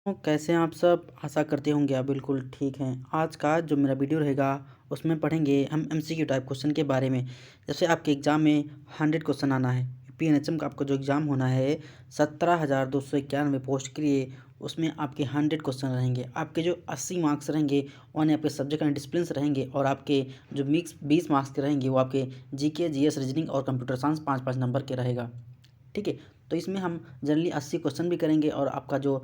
तो कैसे हैं आप सब? आशा करते होंगे आप बिल्कुल ठीक हैं। आज का जो मेरा वीडियो रहेगा उसमें पढ़ेंगे हम एमसीक्यू टाइप क्वेश्चन के बारे में। जैसे आपके एग्ज़ाम में 100 क्वेश्चन आना है। यूपीएनएचएम का आपका जो एग्ज़ाम होना है 17,291 पोस्ट के लिए, उसमें आपके 100 क्वेश्चन रहेंगे। आपके जो 80 मार्क्स रहेंगे और आपके सब्जेक्ट एंड डिसिप्लिन रहेंगे, और आपके जो मिक्स 20 मार्क्स के रहेंगे वो आपके जीके, जीएस, रीजनिंग और कंप्यूटर साइंस 5-5 नंबर के रहेगा। ठीक है, तो इसमें हम जनरली 80 क्वेश्चन भी करेंगे और आपका जो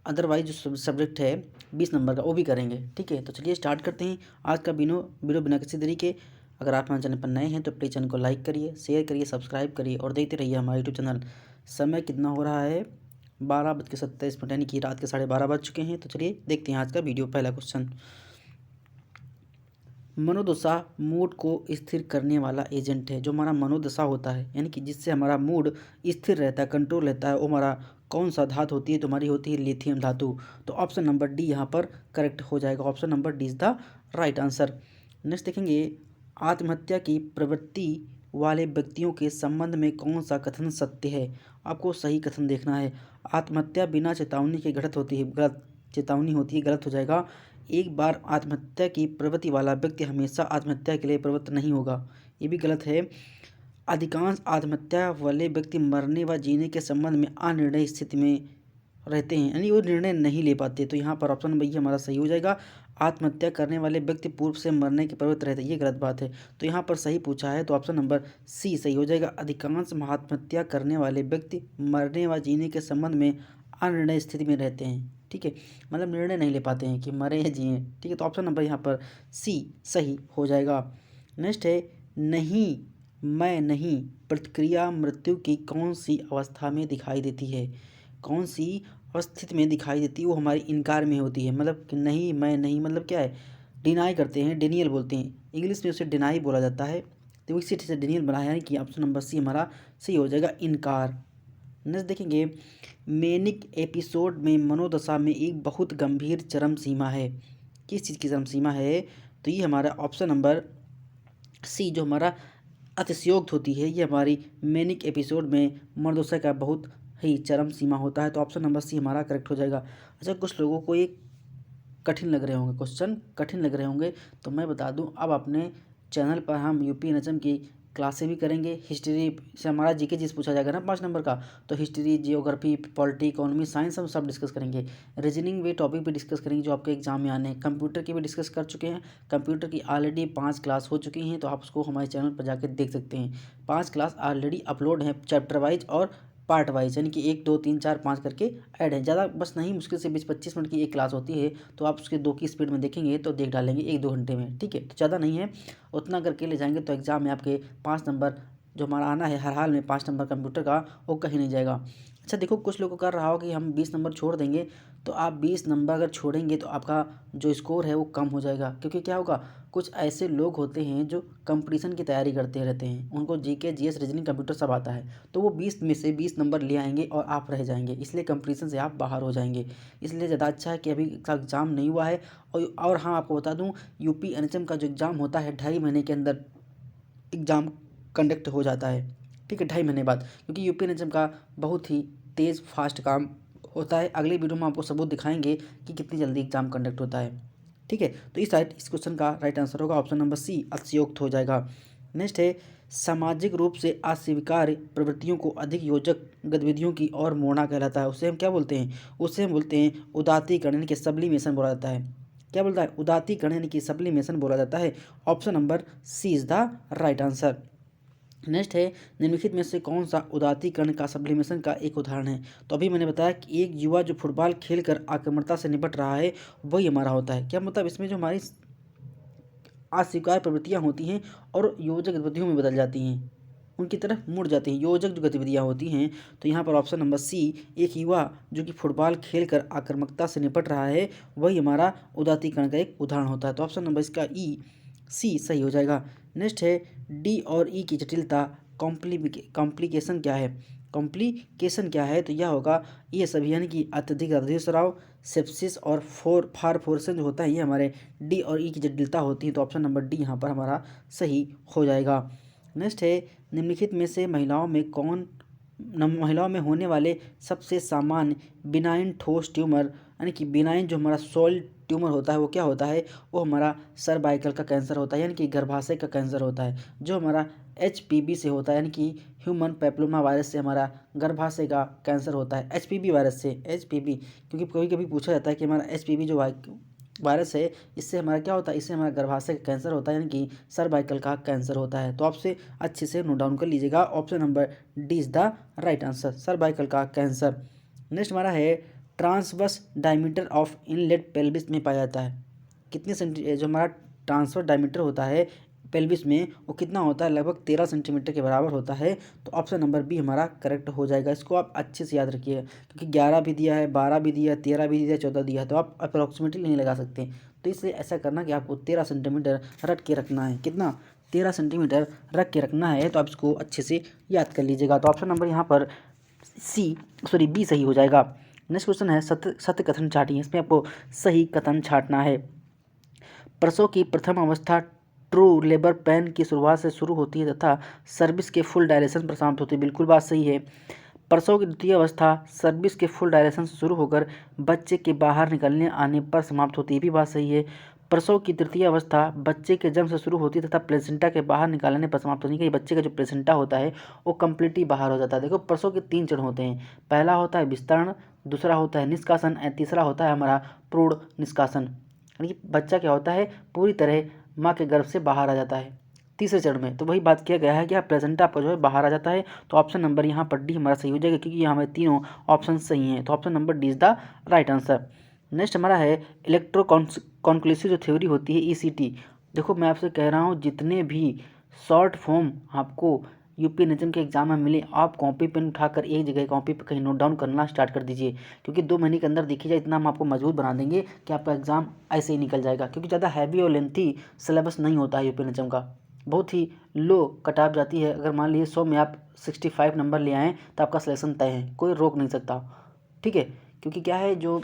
अदरवाइज जो सब्जेक्ट है 20 नंबर का वो भी करेंगे। ठीक है, तो चलिए स्टार्ट करते हैं आज का वीडियो बिना किसी देरी के। अगर आप हमारे चैनल पर नए हैं तो प्लीज़ चैनल को लाइक करिए, शेयर करिए, सब्सक्राइब करिए और देखते रहिए हमारा यूट्यूब चैनल। समय कितना हो रहा है? 12:27 यानी कि रात के 12:30 बज चुके हैं। तो चलिए देखते हैं आज का वीडियो। पहला क्वेश्चन, मनोदशा मूड को स्थिर करने वाला एजेंट है। जो हमारा मनोदशा होता है यानी कि जिससे हमारा मूड स्थिर रहता है, कंट्रोल रहता है, वो हमारा कौन सा धातु होती है? तो हमारी होती है लिथियम धातु। तो ऑप्शन नंबर डी यहाँ पर करेक्ट हो जाएगा। Option number D is the right answer. Next देखेंगे, आत्महत्या की प्रवृत्ति वाले व्यक्तियों के संबंध में कौन सा कथन सत्य है? आपको सही कथन देखना है। आत्महत्या बिना चेतावनी के घटित होती है, गलत। चेतावनी होती है, गलत हो जाएगा। एक बार आत्महत्या की प्रवृत्ति वाला व्यक्ति हमेशा आत्महत्या के लिए प्रवृत्त नहीं होगा, ये भी गलत है। अधिकांश आत्महत्या वाले व्यक्ति मरने व जीने के संबंध में अनिर्णय स्थिति में रहते हैं, यानी वो निर्णय नहीं ले पाते। तो यहाँ पर ऑप्शन नंबर ये हमारा सही हो जाएगा। आत्महत्या करने वाले व्यक्ति पूर्व से मरने के प्रवृत्त रहते हैं, ये गलत बात है। तो यहाँ पर सही पूछा है तो ऑप्शन नंबर सी सही हो जाएगा। अधिकांश आत्महत्या करने वाले व्यक्ति मरने व जीने के संबंध में अनिर्णय स्थिति में रहते हैं। ठीक है, मतलब निर्णय नहीं ले पाते हैं कि मरे या जिए। ठीक है, तो ऑप्शन नंबर यहाँ पर सी सही हो जाएगा। नेक्स्ट है, नहीं मैं नहीं प्रतिक्रिया मृत्यु की कौन सी अवस्था में दिखाई देती है? कौन सी अवस्थिति में दिखाई देती है? वो हमारी इनकार में होती है। मतलब कि नहीं मैं नहीं मतलब क्या है? डिनाई करते हैं, डिनियल बोलते हैं, इंग्लिश में उसे डिनाई बोला जाता है। तो इसी से डिनियल बनाया, यानी कि ऑप्शन नंबर सी हमारा सही हो जाएगा, इनकार। नेक्स्ट देखेंगे, मैनिक एपिसोड में मनोदशा में एक बहुत गंभीर चरम सीमा है। किस चीज़ की चरम सीमा है? तो ये हमारा ऑप्शन नंबर सी जो हमारा अतिशयोक्ति होती है, ये हमारी मैनिक एपिसोड में मनोदशा का बहुत ही चरम सीमा होता है। तो ऑप्शन नंबर सी हमारा करेक्ट हो जाएगा। अच्छा, कुछ लोगों को ये कठिन लग रहे होंगे, क्वेश्चन कठिन लग रहे होंगे, तो मैं बता दूं अब अपने चैनल पर हम यूपीएनएचएम की क्लासें भी करेंगे। हिस्ट्री से हमारा जीके जिस पूछा जाएगा ना 5 नंबर का, तो history, geography, polity, economy, science हम सब डिस्कस करेंगे। रीजनिंग भी टॉपिक भी डिस्कस करेंगे जो आपके एग्जाम में आने हैं। कंप्यूटर की भी डिस्कस कर चुके हैं। कंप्यूटर की ऑलरेडी 5 क्लास हो चुकी हैं, तो आप उसको हमारे चैनल पर जाकर देख सकते हैं। 5 क्लास ऑलरेडी अपलोड हैं, चैप्टर वाइज और पार्ट वाइज, यानी कि 1 2 3 4 5 करके ऐड है। ज़्यादा बस नहीं, मुश्किल से 20-25 मिनट की एक क्लास होती है, तो आप उसके 2 की स्पीड में देखेंगे तो देख डालेंगे 1-2 घंटे में। ठीक है, तो ज़्यादा नहीं है, उतना करके ले जाएंगे तो एग्ज़ाम में आपके 5 नंबर जो हमारा आना है हर हाल में 5 नंबर कंप्यूटर का, वो कहीं नहीं जाएगा। अच्छा देखो, कुछ लोगों को कर रहा हो कि हम 20 नंबर छोड़ देंगे, तो आप 20 नंबर अगर छोड़ेंगे तो आपका जो स्कोर है वो कम हो जाएगा। क्योंकि क्या होगा, कुछ ऐसे लोग होते हैं जो कंपटीशन की तैयारी करते रहते हैं, उनको जीके, जीएस, रीजनिंग, कंप्यूटर सब आता है, तो वो 20 में से 20 नंबर ले आएंगे और आप रह जाएंगे, इसलिए कंपटीशन से आप बाहर हो जाएंगे। इसलिए ज़्यादा अच्छा है कि अभी का एग्ज़ाम नहीं हुआ है। और हाँ, आपको बता दूँ, यूपीएनएचएम का जो एग्ज़ाम होता है 2.5 महीने के अंदर एग्ज़ाम कंडक्ट हो जाता है। ठीक है, 2.5 महीने बाद, क्योंकि यूपीएनएचएम का बहुत ही तेज़ फास्ट काम होता है। अगले वीडियो में आपको सबूत दिखाएंगे कि कितनी जल्दी एग्ज़ाम कंडक्ट होता है। ठीक है, तो इस क्वेश्चन का राइट आंसर होगा ऑप्शन नंबर सी, अतिशयोक्त हो जाएगा। नेक्स्ट है, सामाजिक रूप से अस्वीकार्य प्रवृत्तियों को अधिक योजक गतिविधियों की ओर मोड़ना कहलाता है। उसे हम क्या बोलते हैं? उसे हम बोलते हैं उदात्तीकरण, यानी कि सब्लिमेशन बोला जाता है। क्या बोलता है? उदात्तीकरण यानी कि सब्लिमेशन बोला जाता है। Option number C is the right answer. Next है, निम्नलिखित में से कौन सा उदात्तीकरण का सब्लिमेशन का एक उदाहरण है? तो अभी मैंने बताया कि एक युवा जो फुटबॉल खेलकर आक्रामकता से निपट रहा है वही हमारा होता है। क्या मतलब, इसमें जो हमारी अस्वीकार प्रवृत्तियाँ होती हैं और योजक गतिविधियों में बदल जाती हैं, उनकी तरफ मुड़ जाती हैं, योजक जो गतिविधियाँ होती हैं। तो यहाँ पर ऑप्शन नंबर सी, एक युवा जो कि फुटबॉल खेलकर आक्रामकता से निपट रहा है वही हमारा उदात्तीकरण का एक उदाहरण होता है। तो ऑप्शन नंबर इसका ई सी सही हो जाएगा। नेक्स्ट है, डी और ई की जटिलता कॉम्प्लिकेशन क्या है? कॉम्प्लिकेशन क्या है? तो यह होगा ये सभी, यानी कि अत्यधिक रक्तस्राव, सेप्सिस और फारफोरेशन जो होता है, ये हमारे डी और ई की जटिलता होती है। तो ऑप्शन नंबर डी यहाँ पर हमारा सही हो जाएगा। नेक्स्ट है, निम्नलिखित में से महिलाओं में कौन महिलाओं में होने वाले सबसे सामान्य बिनाइन ठोस ट्यूमर यानी कि बिनाइन जो हमारा सॉलिड ट्यूमर होता है वो क्या होता है, वो हमारा सर्वाइकल का कैंसर होता है यानी कि गर्भाशय का कैंसर होता है। जो हमारा HPV से होता है यानी कि ह्यूमन पैप्लोमा वायरस से हमारा गर्भाशय का कैंसर होता है। HPV वायरस से, HPV क्योंकि कभी कभी पूछा जाता है कि हमारा HPV जो वायरस है इससे हमारा क्या होता है, इससे हमारा गर्भाशय का कैंसर होता है यानी कि सर्वाइकल का कैंसर होता है। तो आपसे अच्छे से नोट डाउन कर लीजिएगा, option number D is the right answer, cervical का कैंसर। नेक्स्ट हमारा है transverse diameter of inlet pelvis में पाया जाता है। कितने जो हमारा ट्रांसवर्स डायमीटर होता है पेल्विस में वो कितना होता है, लगभग 13 सेंटीमीटर के बराबर होता है। तो ऑप्शन नंबर बी हमारा करेक्ट हो जाएगा। इसको आप अच्छे से याद रखिए क्योंकि 11 भी दिया है, 12 भी दिया है, 13 भी दिया है, 14 दिया है, तो आप अप्रोक्सीमेटली नहीं लगा सकते। तो इसलिए ऐसा करना कि आपको 13 सेंटीमीटर रख के रखना है। कितना, 13 सेंटीमीटर रख के रखना है। तो आप इसको अच्छे से याद कर लीजिएगा। तो ऑप्शन नंबर यहाँ पर बी सही हो जाएगा। नेक्स्ट क्वेश्चन है सत्य कथन छाटिए। इसमें आपको सही कथन छाटना है। प्रसव की प्रथम अवस्था ट्रू लेबर पेन की शुरुआत से शुरू होती है तथा सर्विस के फुल डायलेशन पर समाप्त होती है। बिल्कुल बात सही है। प्रसव की द्वितीय अवस्था सर्विस के फुल डायलेशन से शुरू होकर बच्चे के बाहर निकलने आने पर समाप्त होती है, भी बात सही है। प्रसव की तृतीय अवस्था बच्चे के जन्म से शुरू होती है तथा प्लेसेंटा के बाहर निकालने पर समाप्त होती है। बच्चे का जो प्लेसेंटा होता है वो कम्प्लीटली बाहर हो जाता है। देखो प्रसव के 3 चरण होते हैं। पहला होता है विस्तरण, दूसरा होता है निष्कासन, तीसरा होता है हमारा प्रौढ़ निष्कासन। यानी कि बच्चा क्या होता है, पूरी तरह माँ के गर्भ से बाहर आ जाता है तीसरे चरण में। तो वही बात किया गया है कि प्लेसेंटा आपका जो है बाहर आ जाता है। तो ऑप्शन नंबर यहाँ पर डी हमारा सही हो जाएगा क्योंकि यहाँ हमारे तीनों ऑप्शन सही हैं। तो option number D is the right answer. Next हमारा है इलेक्ट्रो कॉन्क्लूसिव जो थ्योरी होती है ECT। देखो मैं आपसे कह रहा हूँ जितने भी शॉर्ट फॉर्म आपको यूपीएससी के एग्जाम में मिले, आप कॉपी पेन उठाकर एक जगह कॉपी पे कहीं नोट डाउन करना स्टार्ट कर दीजिए क्योंकि 2 महीने के अंदर देखी जाए इतना हम आपको मजबूत बना देंगे कि आपका एग्जाम ऐसे ही निकल जाएगा। क्योंकि ज़्यादा हैवी और लेंथी सिलेबस नहीं होता है यूपीएससी का, बहुत ही लो कट ऑफ जाती है। अगर मान लीजिए 100 में आप 65 नंबर ले आएँ तो आपका सिलेक्शन तय है, कोई रोक नहीं सकता। ठीक है, क्योंकि क्या है जो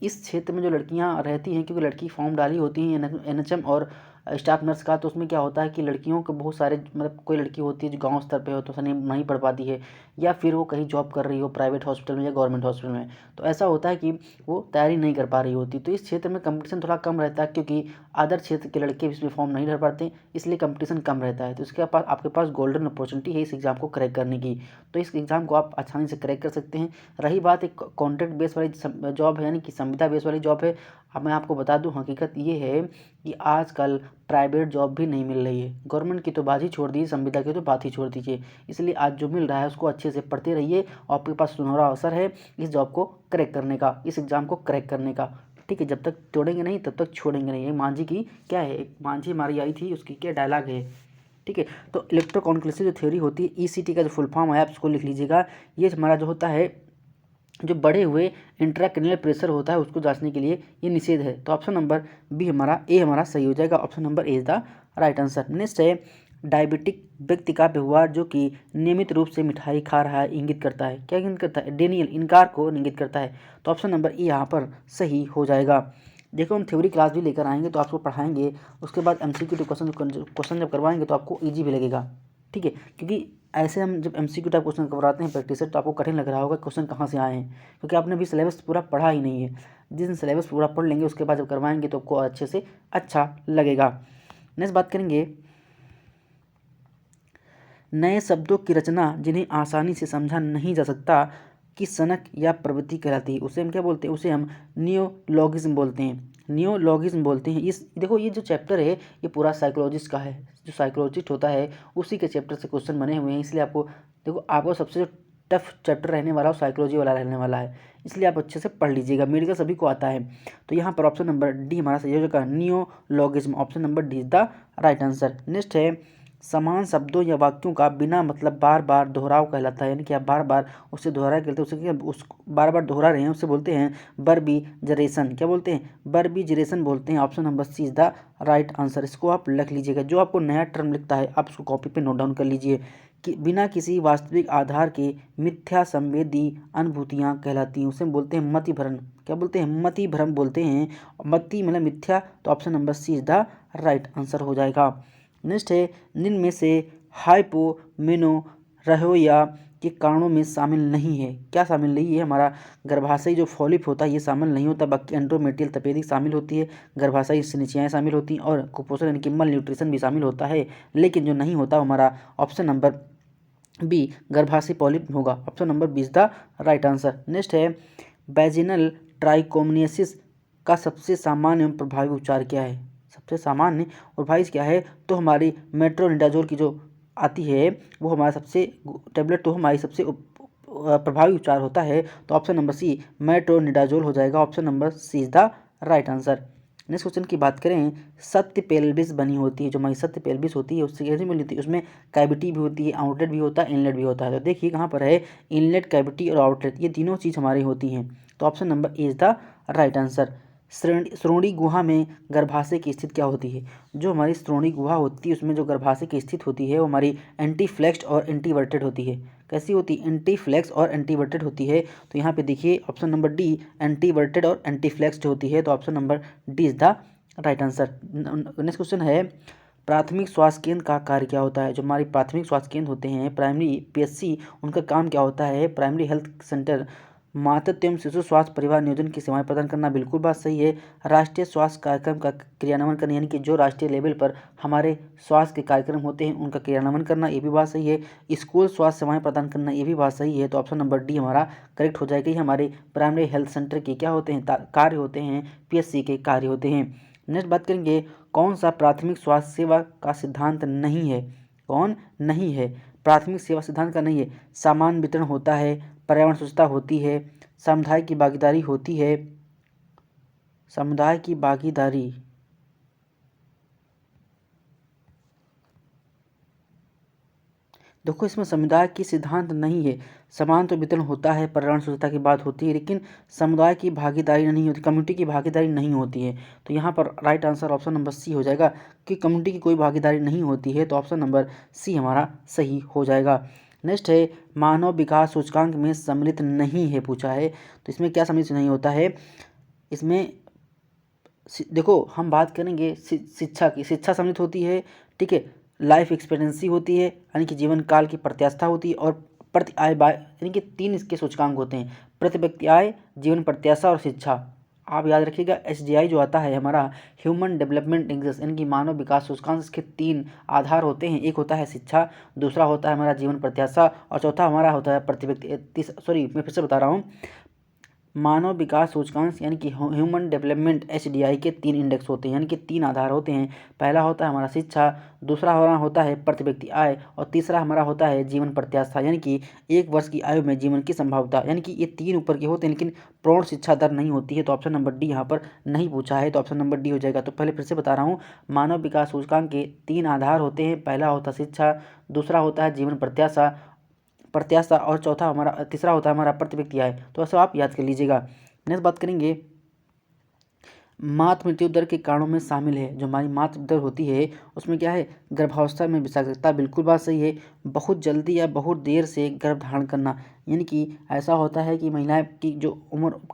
इस क्षेत्र में जो लड़कियां रहती हैं, क्योंकि लड़की फॉर्म डाली होती हैं NHM और स्टाफ नर्स का, तो उसमें क्या होता है कि लड़कियों को बहुत सारे मतलब कोई लड़की होती है जो गांव स्तर पे हो तो नहीं पढ़ पाती है या फिर वो कहीं जॉब कर रही हो प्राइवेट हॉस्पिटल में या गवर्नमेंट हॉस्पिटल में, तो ऐसा होता है कि वो तैयारी नहीं कर पा रही होती। तो इस क्षेत्र में कंपटीशन थोड़ा कम रहता है क्योंकि अदर क्षेत्र के लड़के इसमें फॉर्म नहीं भर पाते, इसलिए कंपटीशन कम रहता है। तो इसके पास आपके पास गोल्डन अपॉर्चुनिटी है इस एग्ज़ाम को क्रैक करने की। तो इस एग्ज़ाम को आप आसानी से क्रैक कर सकते हैं। रही बात एक कॉन्ट्रैक्ट बेस वाली जॉब है यानी कि संविदा बेस वाली जॉब है, अब मैं आपको बता दूं हकीकत ये है कि आजकल प्राइवेट जॉब भी नहीं मिल रही है। गवर्नमेंट की तो बात ही छोड़ दीजिए, संविदा की तो बात ही छोड़ दीजिए। इसलिए आज जो मिल रहा है उसको अच्छे से पढ़ते रहिए और आपके पास सुनहरा अवसर है इस जॉब को क्रैक करने का, इस एग्ज़ाम को क्रैक करने का। ठीक है, जब तक तोड़ेंगे नहीं तब तक छोड़ेंगे नहीं। ये मांझी की क्या है, एक मांझी हमारी आई थी उसकी क्या डायलॉग है। ठीक है, तो इलेक्ट्रोकॉन्क्लूसिव जो थ्योरी होती है ECT का जो फुल फॉर्म है आप उसको लिख लीजिएगा। ये हमारा जो होता है जो बढ़े हुए इंट्राक्रैनियल प्रेशर होता है उसको जांचने के लिए ये निषेध है। तो ऑप्शन नंबर बी हमारा ए हमारा सही हो जाएगा। Option number A is the right answer. Next है डायबिटिक व्यक्ति का व्यवहार जो कि नियमित रूप से मिठाई खा रहा है इंगित करता है, क्या इंगित करता है, डेनियल इनकार को इंगित करता है। तो ऑप्शन नंबर ए यहाँ पर सही हो जाएगा। देखो हम थ्योरी क्लास भी लेकर आएंगे तो आपको पढ़ाएंगे, उसके बाद MCQ क्वेश्चन जब करवाएंगे तो आपको ईजी भी लगेगा। ठीक है, क्योंकि ऐसे हम जब MCQ टाइप क्वेश्चन करवाते हैं प्रैक्टिस से तो आपको कठिन लग रहा होगा क्वेश्चन कहाँ से आए हैं, क्योंकि आपने भी सिलेबस पूरा पढ़ा ही नहीं है। जिस दिन सिलेबस पूरा पढ़ लेंगे उसके बाद जब करवाएंगे तो आपको अच्छे से अच्छा लगेगा। नेक्स्ट बात करेंगे नए शब्दों की रचना जिन्हें आसानी से समझा नहीं जा सकता की सनक या प्रवृत्ति कहलाती है। उसे हम क्या बोलते हैं, उसे हम नियोलॉगिज्म बोलते हैं, नियोलॉगिज्म बोलते हैं। इस देखो ये जो चैप्टर है ये पूरा साइकोलॉजिस्ट का है, जो साइकोलॉजिस्ट होता है उसी के चैप्टर से क्वेश्चन बने हुए हैं। इसलिए आपको देखो आपको सबसे जो टफ चैप्टर रहने वाला है साइकोलॉजी वाला रहने वाला है, इसलिए आप अच्छे से पढ़ लीजिएगा। मेडिकल सभी को आता है। तो यहाँ पर ऑप्शन नंबर डी हमारा सही हो जाएगा, neologism. Option number D is the right answer. Next है समान शब्दों या वाक्यों का बिना मतलब बार बार दोहराव कहलाता है, यानी कि आप बार बार उससे दोहरा करते उसे उस बार बार दोहरा रहे हैं उससे बोलते हैं वर्बिजरेशन। क्या बोलते हैं, वर्बिजरेशन बोलते हैं। Option number C is the right answer. इसको आप लिख लीजिएगा, जो आपको नया टर्म लिखता है आप उसको कॉपी पे नोट डाउन कर लीजिए कि बिना किसी वास्तविक आधार के मिथ्या संवेदी अनुभूतियाँ कहलाती हैं, उसे बोलते हैं मति भ्रम। क्या बोलते हैं, मति भ्रम बोलते हैं। मति मतलब मिथ्या, तो option number C is the right answer हो जाएगा। नेक्स्ट है निम्न में से हाइपोमेनोरहोया के कारणों में शामिल नहीं है। क्या शामिल नहीं है? हमारा गर्भाशयी जो फॉलिप होता है ये शामिल नहीं होता, बाकी एंड्रोमेट्रियल तपेदिक शामिल होती है, गर्भाशयी संरचनाएं शामिल होती हैं और कुपोषण यानी कि मल न्यूट्रिशन भी शामिल होता है। लेकिन जो नहीं होता हमारा ऑप्शन नंबर बी गर्भाशय पॉलिप होगा। Option number B is the right answer. Next है वैजिनल ट्राइकोमनियासिस का सबसे सामान्य एवं प्रभावी उपचार क्या है? सबसे सामान्य और भाई क्या है? तो हमारी मेट्रोनिडाजोल की जो आती है वो हमारा सबसे टेबलेट तो हमारी सबसे प्रभावी उपचार होता है। तो ऑप्शन नंबर सी मेट्रोनिडाजोल हो जाएगा। Option number C is the right answer. Next question की बात करें, सत्य पेल्विस बनी होती है, जो हमारी सत्य पेल्विस होती है उससे कैसी बनी होती है? उसमें कैविटी भी होती है, आउटलेट भी होता है, इनलेट भी होता है। तो देखिए कहाँ पर है इनलेट, कैविटी और आउटलेट, ये तीनों चीज़ हमारी होती हैं। तो option number A is the right answer. श्रोणि गुहा में गर्भाशय की स्थिति क्या होती है? जो हमारी श्रोणि गुहा होती है उसमें जो गर्भाशय की स्थिति होती है वो हमारी एंटीफ्लेक्स्ड और एंटीवर्टेड होती है। कैसी होती है? एंटीफ्लेक्स और एंटीवर्टेड होती है। तो यहाँ पे देखिए ऑप्शन नंबर डी एंटीवर्टेड और एंटीफ्लेक्स्ड होती है। तो option number D is the right answer. Next question है प्राथमिक स्वास्थ्य केंद्र का कार्य क्या होता है? जो हमारी प्राथमिक स्वास्थ्य केंद्र होते हैं प्राइमरी पीएचसी, उनका काम क्या होता है? प्राइमरी हेल्थ सेंटर मातृत्व एवं शिशु स्वास्थ्य परिवार नियोजन की सेवाएं प्रदान करना, बिल्कुल बात सही है। राष्ट्रीय स्वास्थ्य कार्यक्रम का क्रियान्वयन करना, यानी कि जो राष्ट्रीय लेवल पर हमारे स्वास्थ्य के कार्यक्रम होते हैं उनका क्रियान्वयन करना, ये भी बात सही है। स्कूल स्वास्थ्य सेवाएं प्रदान करना, ये भी बात सही है। तो ऑप्शन नंबर डी हमारा करेक्ट हो जाएगा। हमारे प्राइमरी हेल्थ सेंटर के क्या होते हैं? कार्य होते हैं, पीएचसी के कार्य होते हैं। नेक्स्ट बात करेंगे, कौन सा प्राथमिक स्वास्थ्य सेवा का सिद्धांत नहीं है? कौन नहीं है? प्राथमिक सेवा सिद्धांत का नहीं है। सामान वितरण होता है, पर्यावरण स्वच्छता होती है, समुदाय की भागीदारी होती है, समुदाय की भागीदारी, देखो इसमें समुदाय की सिद्धांत नहीं है। समान तो वितरण होता है, पर्यावरण स्वच्छता की बात होती है, लेकिन समुदाय की भागीदारी नहीं होती, कम्युनिटी की भागीदारी नहीं होती है। तो यहाँ पर right answer option number C हो जाएगा कि कम्युनिटी की कोई भागीदारी नहीं होती है। तो ऑप्शन नंबर सी हमारा सही हो जाएगा। नेक्स्ट है मानव विकास सूचकांक में सम्मिलित नहीं है पूछा है। तो इसमें क्या सम्मिलित नहीं होता है? इसमें देखो हम बात करेंगे शिक्षा की, शिक्षा सम्मिलित होती है, ठीक है। लाइफ एक्सपेक्टेंसी होती है यानी कि जीवन काल की प्रत्याशा होती है, और प्रति आय बाय यानी कि 3 इसके सूचकांक होते हैं, प्रति व्यक्ति आय, जीवन प्रत्याशा और शिक्षा। आप याद रखिएगा एसडीआई जो आता है हमारा ह्यूमन डेवलपमेंट इंडेक्स यानी कि मानव विकास सूचकांक, इसके 3 आधार होते हैं। एक होता है शिक्षा, दूसरा होता है हमारा जीवन प्रत्याशा और चौथा हमारा होता है प्रति व्यक्ति मैं फिर से बता रहा हूँ, मानव विकास सूचकांक यानी कि ह्यूमन डेवलपमेंट एचडीआई के 3 इंडेक्स होते हैं, यानी कि 3 आधार होते हैं। पहला होता है हमारा शिक्षा, दूसरा हमारा होता है प्रति व्यक्ति आय और तीसरा हमारा होता है जीवन प्रत्याशा, यानी कि 1 वर्ष की आयु में जीवन की संभावना, यानी कि ये 3 ऊपर के होते हैं, लेकिन प्रौढ़ शिक्षा दर नहीं होती है। तो ऑप्शन नंबर डी यहाँ पर नहीं पूछा है, तो ऑप्शन नंबर डी हो जाएगा। तो पहले फिर से बता रहा हूँ, मानव विकास सूचकांक के 3 आधार होते हैं। पहला होता है शिक्षा, दूसरा होता है जीवन प्रत्याशा और चौथा हमारा तीसरा होता है हमारा प्रति व्यक्ति आय। तो ऐसा आप याद कर लीजिएगा। नेक्स्ट बात करेंगे, मातृ मृत्यु दर के कारणों में शामिल है। जो हमारी मातृ दर होती है उसमें क्या है? गर्भावस्था में विषाक्तता, बिल्कुल बात सही है। बहुत जल्दी या बहुत देर से गर्भ धारण करना, यानी कि ऐसा होता है कि महिलाएं की जो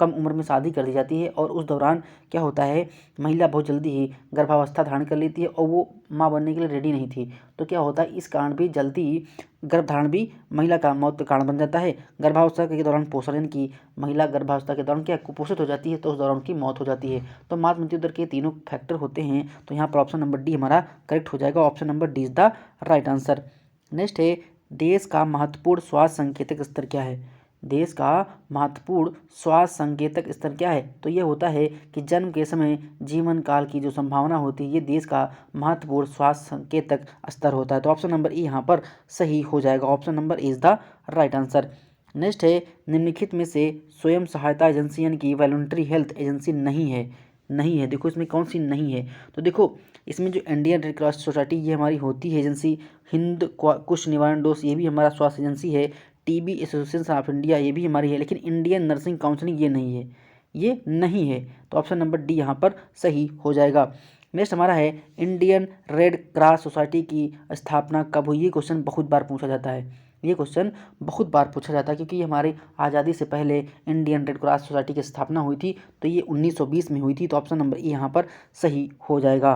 कम उम्र में शादी कर दी जाती है और उस दौरान क्या होता है, महिला बहुत जल्दी ही गर्भावस्था धारण कर लेती है और वो माँ बनने के लिए रेडी नहीं थी। तो क्या होता है, इस कारण भी जल्दी गर्भधारण भी महिला का मौत का कारण बन जाता है। गर्भावस्था के दौरान पोषण, यानी कि महिला गर्भावस्था के दौरान क्या कुपोषित हो जाती है तो उस दौरान उनकी मौत हो जाती है। तो मातृ मृत्यु दर के तीनों फैक्टर होते हैं। तो यहाँ पर ऑप्शन नंबर डी हमारा करेक्ट हो जाएगा। Option number D is the right answer. Next है देश का महत्वपूर्ण स्वास्थ्य संकेतक स्तर क्या है? देश का महत्वपूर्ण स्वास्थ्य संकेतक स्तर क्या है? तो ये होता है कि जन्म के समय जीवन काल की जो संभावना होती है, ये देश का महत्वपूर्ण स्वास्थ्य संकेतक स्तर होता है। तो ऑप्शन नंबर ई यहाँ पर सही हो जाएगा। Option number is the right answer. Next है निम्नलिखित में से स्वयं सहायता एजेंसी यानी कि वॉलंटरी हेल्थ एजेंसी नहीं है। नहीं है, देखो इसमें कौन सी नहीं है? तो देखो इसमें जो इंडियन रेड क्रॉस सोसाइटी ये हमारी होती है एजेंसी, हिंद कुष्ठ निवारण डोस ये भी हमारा स्वास्थ्य एजेंसी है, टीबी एसोसिएशन ऑफ इंडिया ये भी हमारी है, लेकिन इंडियन नर्सिंग काउंसिलिंग ये नहीं है, ये नहीं है। तो ऑप्शन नंबर डी यहाँ पर सही हो जाएगा। नेक्स्ट हमारा है इंडियन रेड क्रॉस सोसाइटी की स्थापना कब हुई? ये क्वेश्चन बहुत बार पूछा जाता है, ये क्वेश्चन बहुत बार पूछा जाता है क्योंकि ये हमारी आज़ादी से पहले इंडियन रेड क्रॉस सोसाइटी की स्थापना हुई थी। तो ये 1920 में हुई थी। तो ऑप्शन नंबर ए यहाँ पर सही हो जाएगा।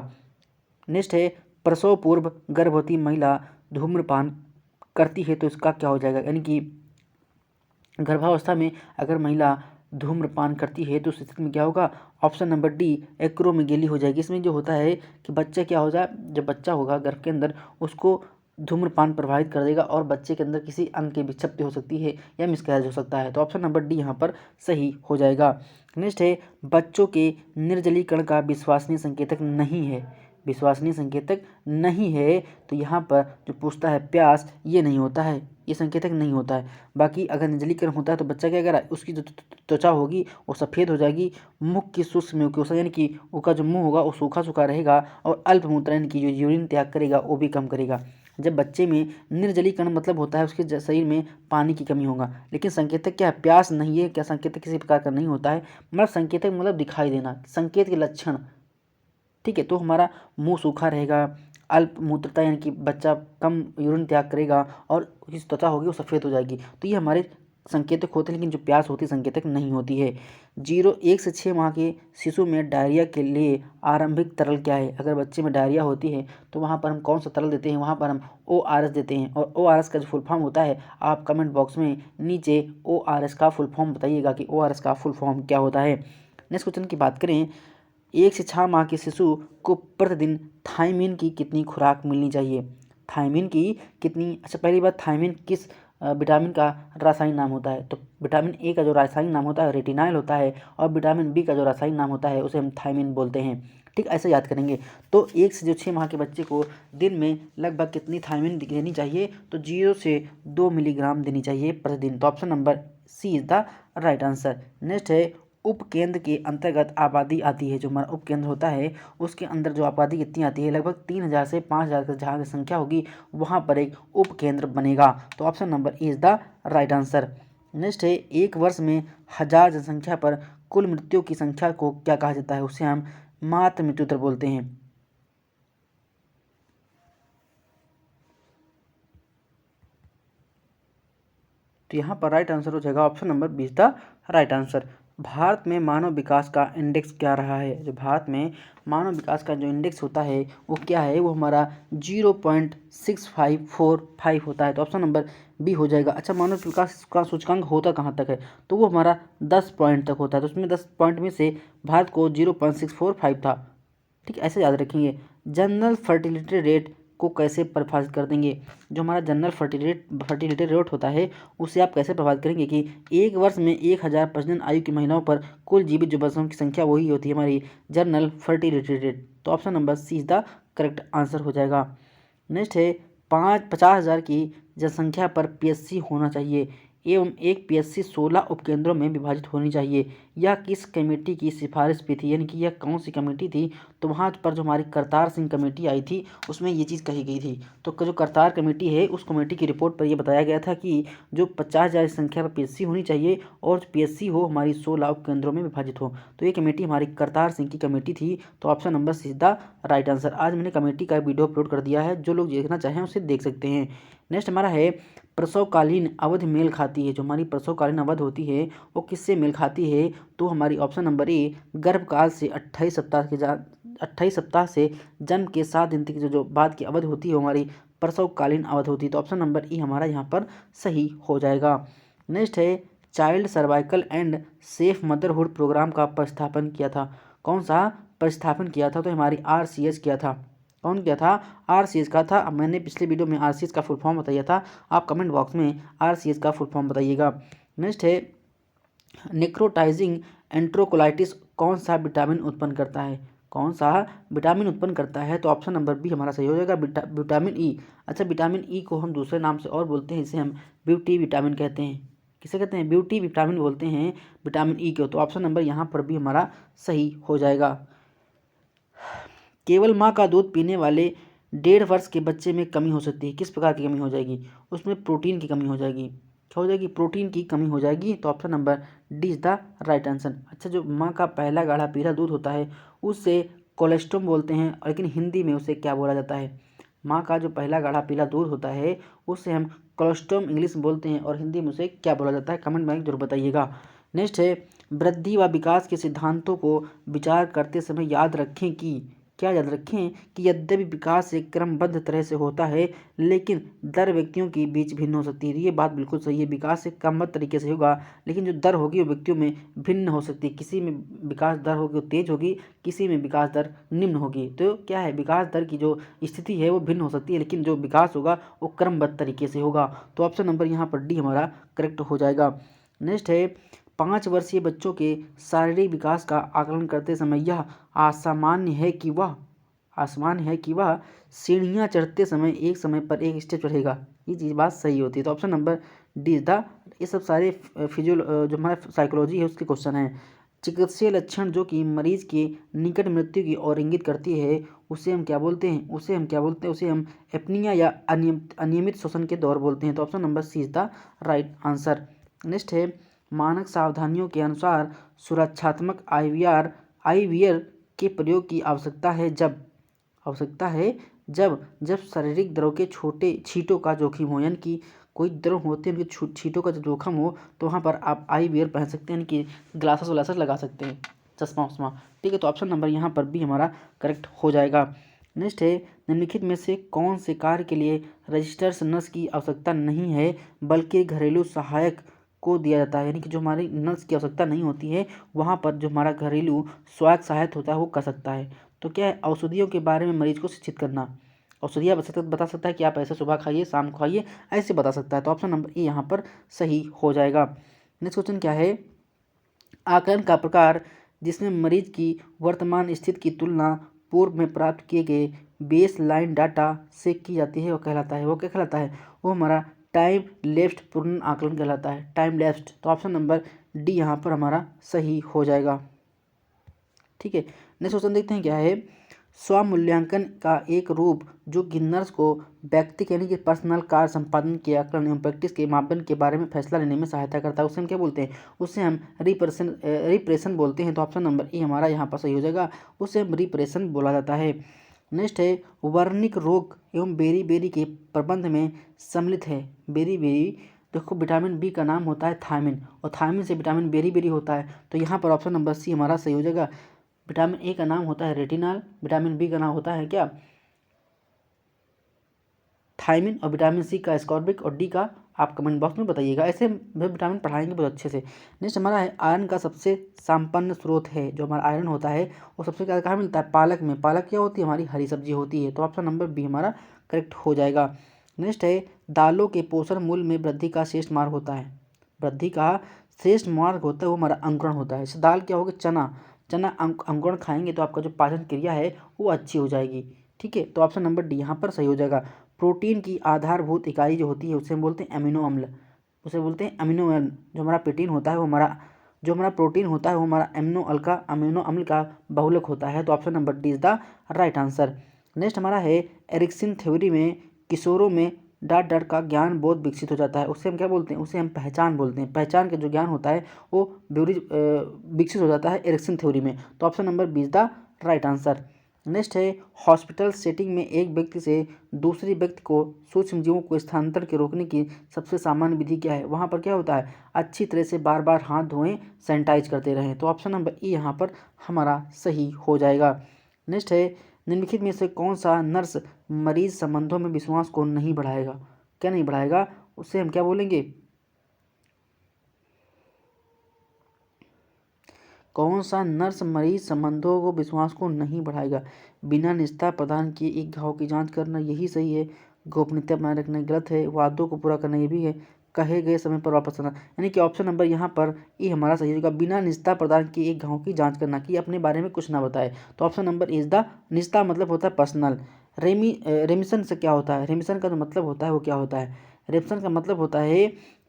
नेक्स्ट है प्रसव पूर्व गर्भवती महिला धूम्रपान करती है तो इसका क्या हो जाएगा? यानी कि गर्भावस्था में अगर महिला धूम्रपान करती है तो उस स्थिति में क्या होगा, ऑप्शन नंबर डी, एक्रोमेगेली हो जाएगी। इसमें जो होता है कि बच्चा क्या हो जाए, जब बच्चा होगा गर्भ के अंदर उसको धूम्रपान प्रभावित कर देगा और बच्चे के अंदर किसी अंग की विक्षिप्ति हो सकती है या मिसकैरेज हो सकता है। तो ऑप्शन नंबर डी यहाँ पर सही हो जाएगा। नेक्स्ट है, बच्चों के निर्जलीकरण का विश्वसनीय संकेतक नहीं है। विश्वसनीय संकेतक नहीं है तो यहाँ पर जो पूछता है प्यास, ये नहीं होता है, ये संकेतक नहीं होता है। बाकी अगर निर्जलीकरण होता है तो बच्चा क्या करेगा, उसकी जो त्वचा होगी वो सफ़ेद हो जाएगी, मुख की शुष्क म्यूकोसा यानी कि उसका जो मुंह होगा वो सूखा सूखा रहेगा, और अल्पमूत्र यानी कि जो यूरिन त्याग करेगा वो भी कम करेगा। जब बच्चे में निर्जलीकरण मतलब होता है उसके शरीर में पानी की कमी होगा। लेकिन संकेतक क्या है, प्यास नहीं है, क्या संकेतक किसी प्रकार का नहीं होता है। मतलब संकेतक मतलब दिखाई देना, संकेत के लक्षण, ठीक है। तो हमारा मुंह सूखा रहेगा, अल्प मूत्रता यानी कि बच्चा कम यूरिन त्याग करेगा, और उसकी त्वचा होगी वो सफ़ेद हो जाएगी। तो ये हमारे संकेतक होते हैं, लेकिन जो प्यास होती है संकेतक नहीं होती है। 1 से 6 माह के शिशु में डायरिया के लिए आरंभिक तरल क्या है। अगर बच्चे में डायरिया होती है तो वहाँ पर हम कौन सा तरल देते हैं, वहाँ पर हम ORS देते हैं। और ORS का जो फुल फॉर्म होता है, आप कमेंट बॉक्स में नीचे ORS का फुल फॉर्म बताइएगा कि ORS का फुल फॉर्म क्या होता है। नेक्स्ट क्वेश्चन की बात करें, 1 से 6 माह के शिशु को प्रतिदिन थायमीन की कितनी खुराक मिलनी चाहिए। थायमीन की कितनी, अच्छा पहली बात, थायमीन किस विटामिन का रासायनिक नाम होता है। तो विटामिन ए का जो रासायनिक नाम होता है रेटिनाइल होता है, और विटामिन बी का जो रासायनिक नाम होता है उसे हम थायमीन बोलते हैं। ठीक, ऐसे याद करेंगे। तो 1 से जो 6 माह के बच्चे को दिन में लगभग कितनी थायमीन देनी चाहिए, तो 0 से 2 मिलीग्राम देनी चाहिए प्रतिदिन। तो option number C is the right answer. Next है, उपकेंद्र के अंतर्गत आबादी आती है। जो हमारा उपकेंद्र होता है उसके अंदर जो आबादी कितनी आती है, लगभग 3000 से 5000 की जहाँ की संख्या होगी वहाँ पर एक उपकेंद्र बनेगा। तो option number A is the right answer. Next है, एक वर्ष में 1000 जनसंख्या पर कुल मृत्यु की संख्या को क्या कहा जाता है, उसे हम मातृ मृत्यु दर बोलते हैं। तो यहाँ पर राइट आंसर हो जाएगा option number B is the right answer. Bharat में मानव विकास का इंडेक्स क्या रहा है। जो भारत में मानव विकास का जो इंडेक्स होता है वो क्या है, वो हमारा 0.6545 होता है। तो ऑप्शन नंबर बी हो जाएगा। अच्छा, मानव विकास का सूचकांक होता कहाँ तक है, तो वो हमारा 10 पॉइंट तक होता है। तो उसमें 10 पॉइंट में से भारत को 0.645 था। ठीक, ऐसे याद रखेंगे। जनरल फर्टिलिटी रेट को कैसे परिभाषित कर देंगे। जो हमारा जनरल फर्टिलिटी रेट होता है उसे आप कैसे प्रभावित करेंगे कि एक वर्ष में 1000 प्रजनन आयु की महिलाओं पर कुल जीवित जो बच्चों की संख्या वही होती है हमारी जनरल फर्टिलिटी रेट। तो option number C is the correct answer हो जाएगा। नेक्स्ट है, 50,000 की जनसंख्या पर PSC होना चाहिए एवं एक PSC 16 उपकेंद्रों में विभाजित होनी चाहिए। यह किस कमेटी की सिफारिश पे थी, यानी कि यह कौन सी कमेटी थी। तो वहाँ पर जो हमारी करतार सिंह कमेटी आई थी उसमें ये चीज़ कही गई थी। तो जो करतार कमेटी है उस कमेटी की रिपोर्ट पर यह बताया गया था कि जो 50,000 संख्या पर PSC होनी चाहिए और PSC हो हमारी 16 उपकेंद्रों में विभाजित हो। तो ये कमेटी हमारी करतार सिंह की कमेटी थी। तो option number C is the right answer. आज मैंने कमेटी का वीडियो अपलोड कर दिया है, जो लोग देखना चाहें उसे देख सकते हैं। नेक्स्ट हमारा है, प्रसवकालीन अवधि मेल खाती है। जो हमारी प्रसवकालीन अवधि होती है वो किससे मेल खाती है, तो हमारी ऑप्शन नंबर ए, गर्भकाल से 28 सप्ताह से जन्म के 7 दिन तक की जो बाद की अवधि होती है हमारी प्रसवकालीन अवधि होती है। तो ऑप्शन नंबर ई हमारा यहाँ पर सही हो जाएगा। नेक्स्ट है, child survival and safe motherhood programme का प्रतिस्थापन किया था। कौन सा प्रतिस्थापन किया था, तो हमारी RCH किया था। कौन किया था, RCH का था। अब मैंने पिछले वीडियो में RCH का फुल फॉर्म बताया था, आप कमेंट बॉक्स में RCH का फुल फॉर्म बताइएगा। नेक्स्ट है, नेक्रोटाइजिंग एंट्रोकोलाइटिस कौन सा विटामिन उत्पन्न करता है। कौन सा विटामिन उत्पन्न करता है, तो ऑप्शन नंबर बी हमारा सही हो जाएगा, विटामिन ई। अच्छा, विटामिन ई को हम दूसरे नाम से और बोलते हैं, इसे हम ब्यूटी विटामिन कहते हैं। किसे कहते हैं, ब्यूटी विटामिन बोलते हैं विटामिन ई को। तो ऑप्शन नंबर यहाँ पर भी हमारा सही हो जाएगा। केवल माँ का दूध पीने वाले 1.5 वर्ष के बच्चे में कमी हो सकती है। किस प्रकार की कमी हो जाएगी, उसमें प्रोटीन की कमी हो जाएगी। क्या हो जाएगी, प्रोटीन की कमी हो जाएगी। तो option number D is the right answer. अच्छा, जो माँ का पहला गाढ़ा पीला दूध होता है उसे कोलेस्ट्रॉम बोलते हैं, लेकिन हिंदी में उसे क्या बोला जाता है। माँ का जो पहला गाढ़ा पीला दूध होता है उसे हम कोलेस्ट्रॉम इंग्लिश में बोलते हैं, और हिंदी में उसे क्या बोला जाता है, कमेंट में जरूर बताइएगा। नेक्स्ट है, वृद्धि व विकास के सिद्धांतों को विचार करते समय याद रखें कि क्या याद रखें कि यद्यपि विकास एक क्रमबद्ध तरह से होता है, लेकिन दर व्यक्तियों के बीच भिन्न हो सकती है। ये बात बिल्कुल सही है, विकास एक क्रमबद्ध तरीके से होगा, लेकिन जो दर होगी वो व्यक्तियों में भिन्न हो सकती है। किसी में विकास दर होगी वो तेज होगी, किसी में विकास दर निम्न होगी। तो क्या है, विकास दर की जो स्थिति है वो भिन्न हो सकती है, लेकिन जो विकास होगा वो क्रमबद्ध तरीके से होगा। तो ऑप्शन नंबर यहाँ पर डी हमारा करेक्ट हो जाएगा। नेक्स्ट है, 5 वर्षीय बच्चों के शारीरिक विकास का आकलन करते समय यह असामान्य है कि वह सीढ़ियाँ चढ़ते समय एक समय पर एक स्टेप चढ़ेगा। ये चीज़ बात सही होती है। तो option number D is the, ये सब सारे जो हमारा साइकोलॉजी है उसके क्वेश्चन हैं। चिकित्सीय लक्षण जो कि मरीज के निकट मृत्यु की ओर इंगित करती है, उसे हम क्या बोलते हैं? उसे हम एपनिया या अनियमित श्वसन के दौर बोलते हैं। तो option number C is the right answer. Next है, मानक सावधानियों के अनुसार सुरक्षात्मक आईवीआर के प्रयोग की आवश्यकता है जब शारीरिक द्रव के छोटे छींटों का जोखिम हो, यानी कि कोई द्रव होते हैं उनके छींटों का जब जोखिम हो तो वहाँ पर आप आईवीआर पहन सकते हैं, यानी कि ग्लासेस लगा सकते हैं, चश्मा उश्मा। ठीक है, तो ऑप्शन नंबर यहाँ पर भी हमारा करेक्ट हो जाएगा। नेक्स्ट है, निम्नलिखित में से कौन से कार्य के लिए रजिस्टर्ड नर्स की आवश्यकता नहीं है बल्कि घरेलू सहायक को दिया जाता है, यानी कि जो हमारी नर्स की आवश्यकता नहीं होती है वहाँ पर जो हमारा घरेलू स्वास्थ्य सहायक होता है वो कर सकता है। तो क्या है, औषधियों के बारे में मरीज को शिक्षित करना। औषधियाँ बता सकता है कि आप ऐसे सुबह खाइए, शाम को खाइए, ऐसे बता सकता है। तो ऑप्शन नंबर ए यहाँ पर सही हो जाएगा। नेक्स्ट क्वेश्चन क्या है, आकलन का प्रकार जिसमें मरीज की वर्तमान स्थिति की तुलना पूर्व में प्राप्त किए गए बेस लाइन डाटा से की जाती है, वो क्या कहलाता है? वो हमारा टाइम लेफ्ट पूर्ण आकलन कहलाता है, टाइम लेफ्ट। तो ऑप्शन नंबर डी यहाँ पर हमारा सही हो जाएगा। ठीक है, नेक्स्ट क्वेश्चन देखते हैं क्या है, स्वमूल्यांकन का एक रूप जो कि नर्स को व्यक्तिगत यानी कि पर्सनल कार्य संपादन के आकलन एवं प्रैक्टिस के मापदंड के बारे में फैसला लेने में सहायता करता है, उसे हम क्या बोलते हैं? उसे हम रिप्रेशन बोलते हैं। तो ऑप्शन नंबर ए हमारा यहाँ पर सही हो जाएगा, उसे हम रिप्रेशन बोला जाता है। नेक्स्ट है, वर्निक रोग एवं बेरी के प्रबंध में सम्मिलित है। बेरी देखो, विटामिन बी का नाम होता है थायमिन, और थायमिन से विटामिन बेरी होता है। तो यहाँ पर ऑप्शन नंबर सी हमारा सही हो जाएगा। विटामिन ए का नाम होता है रेटिनॉल, विटामिन बी का नाम होता है क्या? थायमिन, और विटामिन सी का एस्कॉर्बिक, और डी का आप कमेंट बॉक्स में बताइएगा। ऐसे विटामिन पढ़ाएंगे बहुत अच्छे से। नेक्स्ट हमारा है, आयरन का सबसे संपन्न स्रोत है। जो हमारा आयरन होता है वो सबसे ज़्यादा कहाँ मिलता है? पालक में। पालक क्या होती है? हमारी हरी सब्जी होती है। तो ऑप्शन नंबर बी हमारा करेक्ट हो जाएगा। नेक्स्ट है, दालों के पोषण मूल्य में वृद्धि का श्रेष्ठ मार्ग होता है। वृद्धि का श्रेष्ठ मार्ग होता है वो हमारा अंकुरण होता है। जैसे दाल क्या होगी? चना अंकुरण खाएंगे तो आपका जो पाचन क्रिया है वो अच्छी हो जाएगी। ठीक है, तो ऑप्शन नंबर डी यहाँ पर सही हो जाएगा। प्रोटीन की आधारभूत इकाई जो होती है उसे हम बोलते हैं अमीनो अम्ल, जो हमारा प्रोटीन होता है वो हमारा अमीनो अम्ल का बहुलक होता है। तो option number D is the right answer. Next हमारा है, एरिक्सन थ्योरी में किशोरों में डाट का ज्ञान बोध विकसित हो जाता है, उसे हम क्या बोलते हैं? उसे हम पहचान बोलते हैं। पहचान का जो ज्ञान होता है वो विकसित हो जाता है एरिक्सन थ्योरी में। तो option number B is the right answer. Next है, हॉस्पिटल सेटिंग में एक व्यक्ति से दूसरे व्यक्ति को सूक्ष्म जीवों को स्थानांतरण के रोकने की सबसे सामान्य विधि क्या है? वहाँ पर क्या होता है? अच्छी तरह से बार बार हाथ धोएं, सैनिटाइज करते रहें। तो ऑप्शन नंबर ई यहाँ पर हमारा सही हो जाएगा। नेक्स्ट है, निम्नलिखित में से कौन सा नर्स मरीज संबंधों में विश्वास को नहीं बढ़ाएगा? क्या नहीं बढ़ाएगा? उसे हम क्या बोलेंगे? कौन सा नर्स मरीज संबंधों को विश्वास को नहीं बढ़ाएगा? बिना निजता प्रदान किए एक घाव की जांच करना, यही सही है। गोपनीयता बनाए रखना गलत है। वादों को पूरा करना ये भी है। कहे गए समय पर वापस आना, यानी कि ऑप्शन नंबर यहाँ पर ये हमारा सही होगा। बिना निजता प्रदान किए एक घाव की जांच करना, कि अपने बारे में कुछ ना बताए। तो ऑप्शन नंबर इज द, निजता मतलब होता है पर्सनल। रेमिशन से क्या होता है? रेमिशन का जो मतलब होता है वो क्या होता है? रेमिशन का मतलब होता है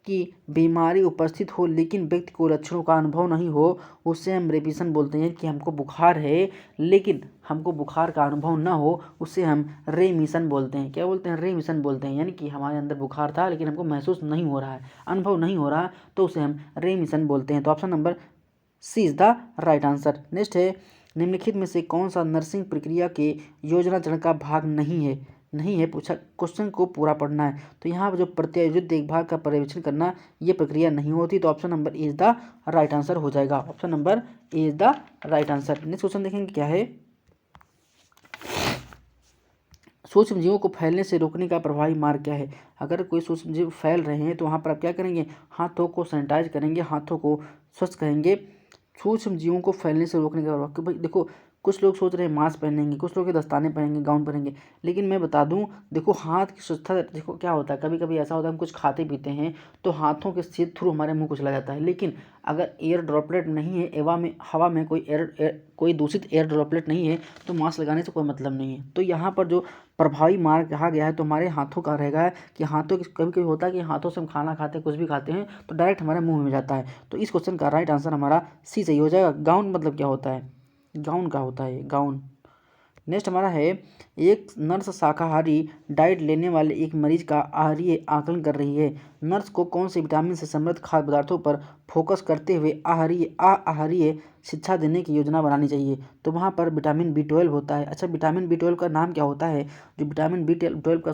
कि बीमारी उपस्थित हो लेकिन व्यक्ति को लक्षणों का अनुभव नहीं हो, उससे हम रेमिशन बोलते हैं। कि हमको बुखार है लेकिन हमको बुखार का अनुभव ना हो, उससे हम रेमिशन बोलते हैं। क्या बोलते हैं? रेमिशन बोलते हैं। यानी कि हमारे अंदर बुखार था लेकिन हमको महसूस नहीं हो रहा है, अनुभव नहीं हो रहा, तो उसे हम रेमिशन बोलते हैं। तो option number C is the right answer. Next है, निम्नलिखित में से कौन सा नर्सिंग प्रक्रिया के योजना चरण का भाग नहीं है पूछा, क्वेश्चन को पूरा पढ़ना है। तो यहाँ पर जो प्रत्यायोजित देखभाल का पर्यवेक्षण करना, ये प्रक्रिया नहीं होती। तो option number A is the right answer हो जाएगा। Option number A is the right answer. Next question देखेंगे क्या है, सूक्ष्म जीवों को फैलने से रोकने का प्रभावी मार्ग क्या है? अगर कोई सूक्ष्म जीव फैल रहे हैं तो वहाँ पर आप क्या करेंगे? हाथों को सैनिटाइज करेंगे, हाथों को स्वच्छ करेंगे। सूक्ष्म जीवों को फैलने से रोकने का प्रभाव, कि भाई देखो कुछ लोग सोच रहे हैं मास्क पहनेंगे, कुछ लोग दस्ताने पहनेंगे, गाउन पहनेंगे, लेकिन मैं बता दूं देखो हाथ की स्वच्छता, देखो क्या होता है, कभी कभी ऐसा होता है हम कुछ खाते पीते हैं तो हाथों के सीधे थ्रू हमारे मुंह को चला जाता है, लेकिन अगर एयर ड्रॉपलेट नहीं है, हवा में कोई दूषित एयर ड्रॉपलेट नहीं है तो मास्क लगाने से कोई मतलब नहीं है। तो यहाँ पर जो प्रभावी मार्ग कहा गया है तो हमारे हाथों का रहेगा कि हाथों की, कभी कभी होता है कि हाथों से हम खाना खाते हैं, कुछ भी खाते हैं तो डायरेक्ट हमारे मुंह में जाता है। तो इस क्वेश्चन का राइट आंसर हमारा सी सही हो जाएगा। गाउन मतलब क्या होता है? गाउन का होता है गाउन। नेक्स्ट हमारा है, एक नर्स शाकाहारी डाइट लेने वाले एक मरीज का आहारीय आकलन कर रही है। नर्स को कौन से विटामिन से समृद्ध खाद्य पदार्थों पर फोकस करते हुए आहारीय शिक्षा देने की योजना बनानी चाहिए? तो वहाँ पर विटामिन B12 होता है। अच्छा, विटामिन B12 का नाम क्या होता है? जो विटामिन B12 का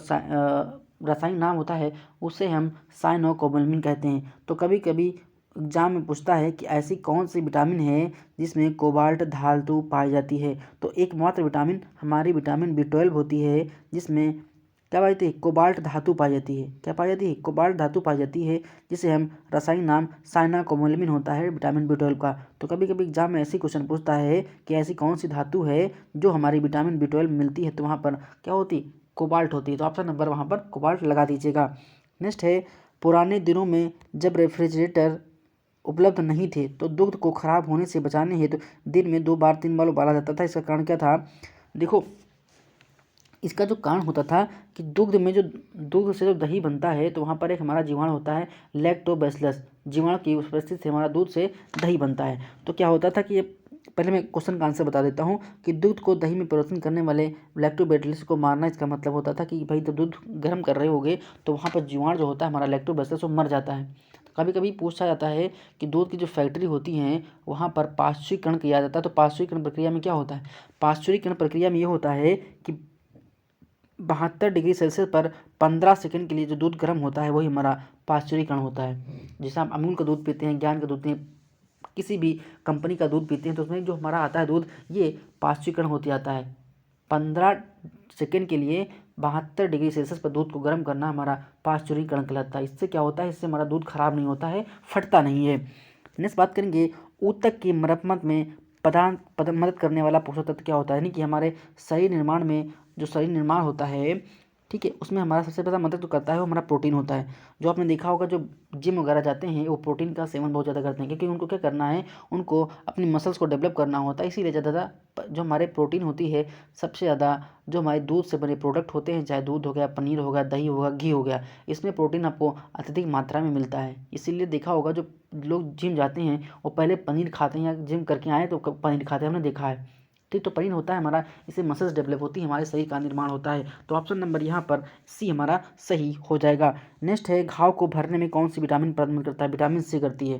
रासायनिक नाम होता है उसे हम साइनोकोबालामिन कहते हैं। तो कभी कभी एग्जाम में पूछता है कि ऐसी कौन सी विटामिन है जिसमें कोबाल्ट धातु पाई जाती है? तो एकमात्र विटामिन हमारी विटामिन B12 होती है जिसमें क्या पाई जाती है? कोबाल्ट धातु पाई जाती है। क्या पाई जाती है? कोबाल्ट धातु पाई जाती है, जिसे हम रासायनिक नाम साइनाकोबालामिन होता है विटामिन B12 का। तो कभी कभी एग्जाम में ऐसी क्वेश्चन पूछता है कि ऐसी कौन सी धातु है जो हमारी विटामिन B12 मिलती है, तो वहाँ पर क्या होती? कोबाल्ट होती है। तो ऑप्शन नंबर वहाँ पर कोबाल्ट लगा दीजिएगा। नेक्स्ट है, पुराने दिनों में जब रेफ्रिजरेटर उपलब्ध नहीं थे तो दुग्ध को खराब होने से बचाने हेतु दिन में 2 बार 3 बार उबाला जाता था। इसका कारण क्या था? देखो इसका जो कारण होता था कि दुग्ध से जो दही बनता है तो वहाँ पर एक हमारा जीवाणु होता है लैक्टोबैसिलस, जीवाणु की उपस्थिति से हमारा दूध से दही बनता है। तो क्या होता था कि ये, पहले मैं क्वेश्चन का आंसर बता देता हूँ कि दूध को दही में परिवर्तन करने वाले लैक्टोबैसिलस को मारना, इसका मतलब होता था कि भाई जब दूध गर्म कर रहे होगे तो वहाँ पर जीवाणु जो होता है हमारा लैक्टोबैसिलस वो मर जाता है। कभी कभी पूछा जाता है कि दूध की जो फैक्ट्री होती हैं वहाँ पर पाश्चुरीकरण किया जाता है। तो पाश्चुरीकरण प्रक्रिया में क्या होता है? पाश्चुरीकरण प्रक्रिया में ये होता है कि 72 डिग्री सेल्सियस पर 15 सेकंड के लिए जो दूध गर्म होता है वही हमारा पाश्चुरीकरण होता है। जैसे आप अमूल का दूध पीते हैं, ज्ञान का दूध पीते हैं, किसी भी कंपनी का दूध पीते हैं तो उसमें जो हमारा आता है दूध, ये पाश्चुरीकरण होते आता है। 15 सेकंड के लिए 72 डिग्री सेल्सियस पर दूध को गर्म करना हमारा पाश्चुरीकरण कहलाता है। इससे क्या होता है? इससे हमारा दूध खराब नहीं होता है, फटता नहीं है। नेक्स्ट बात करेंगे, ऊतक की मरम्मत में मदद करने वाला पोषक तत्व क्या होता है? यानी कि हमारे शरीर निर्माण में जो शरीर निर्माण होता है, ठीक है, उसमें हमारा सबसे ज़्यादा मदद तो करता है वो हमारा प्रोटीन होता है। जो आपने देखा होगा जो जिम वगैरह जाते हैं वो प्रोटीन का सेवन बहुत ज़्यादा करते हैं, क्योंकि उनको क्या करना है, उनको अपनी मसल्स को डेवलप करना होता है। इसीलिए ज़्यादा जो हमारे प्रोटीन होती है सबसे ज़्यादा जो हमारे दूध से बने प्रोडक्ट होते हैं, चाहे दूध हो गया, पनीर हो गया, दही होगा, घी हो गया, इसमें प्रोटीन आपको अत्यधिक मात्रा में मिलता है। इसीलिए देखा होगा जो लोग जिम जाते हैं वो पहले पनीर खाते हैं, या जिम करके आए तो पनीर खाते हैं, हमने देखा है। ठीक, तो पनीर होता है हमारा, इससे मसल्स डेवलप होती है, हमारे शरीर का निर्माण होता है। तो ऑप्शन नंबर यहाँ पर सी हमारा सही हो जाएगा। नेक्स्ट है, घाव को भरने में कौन सी विटामिन मदद करता है? विटामिन सी करती है।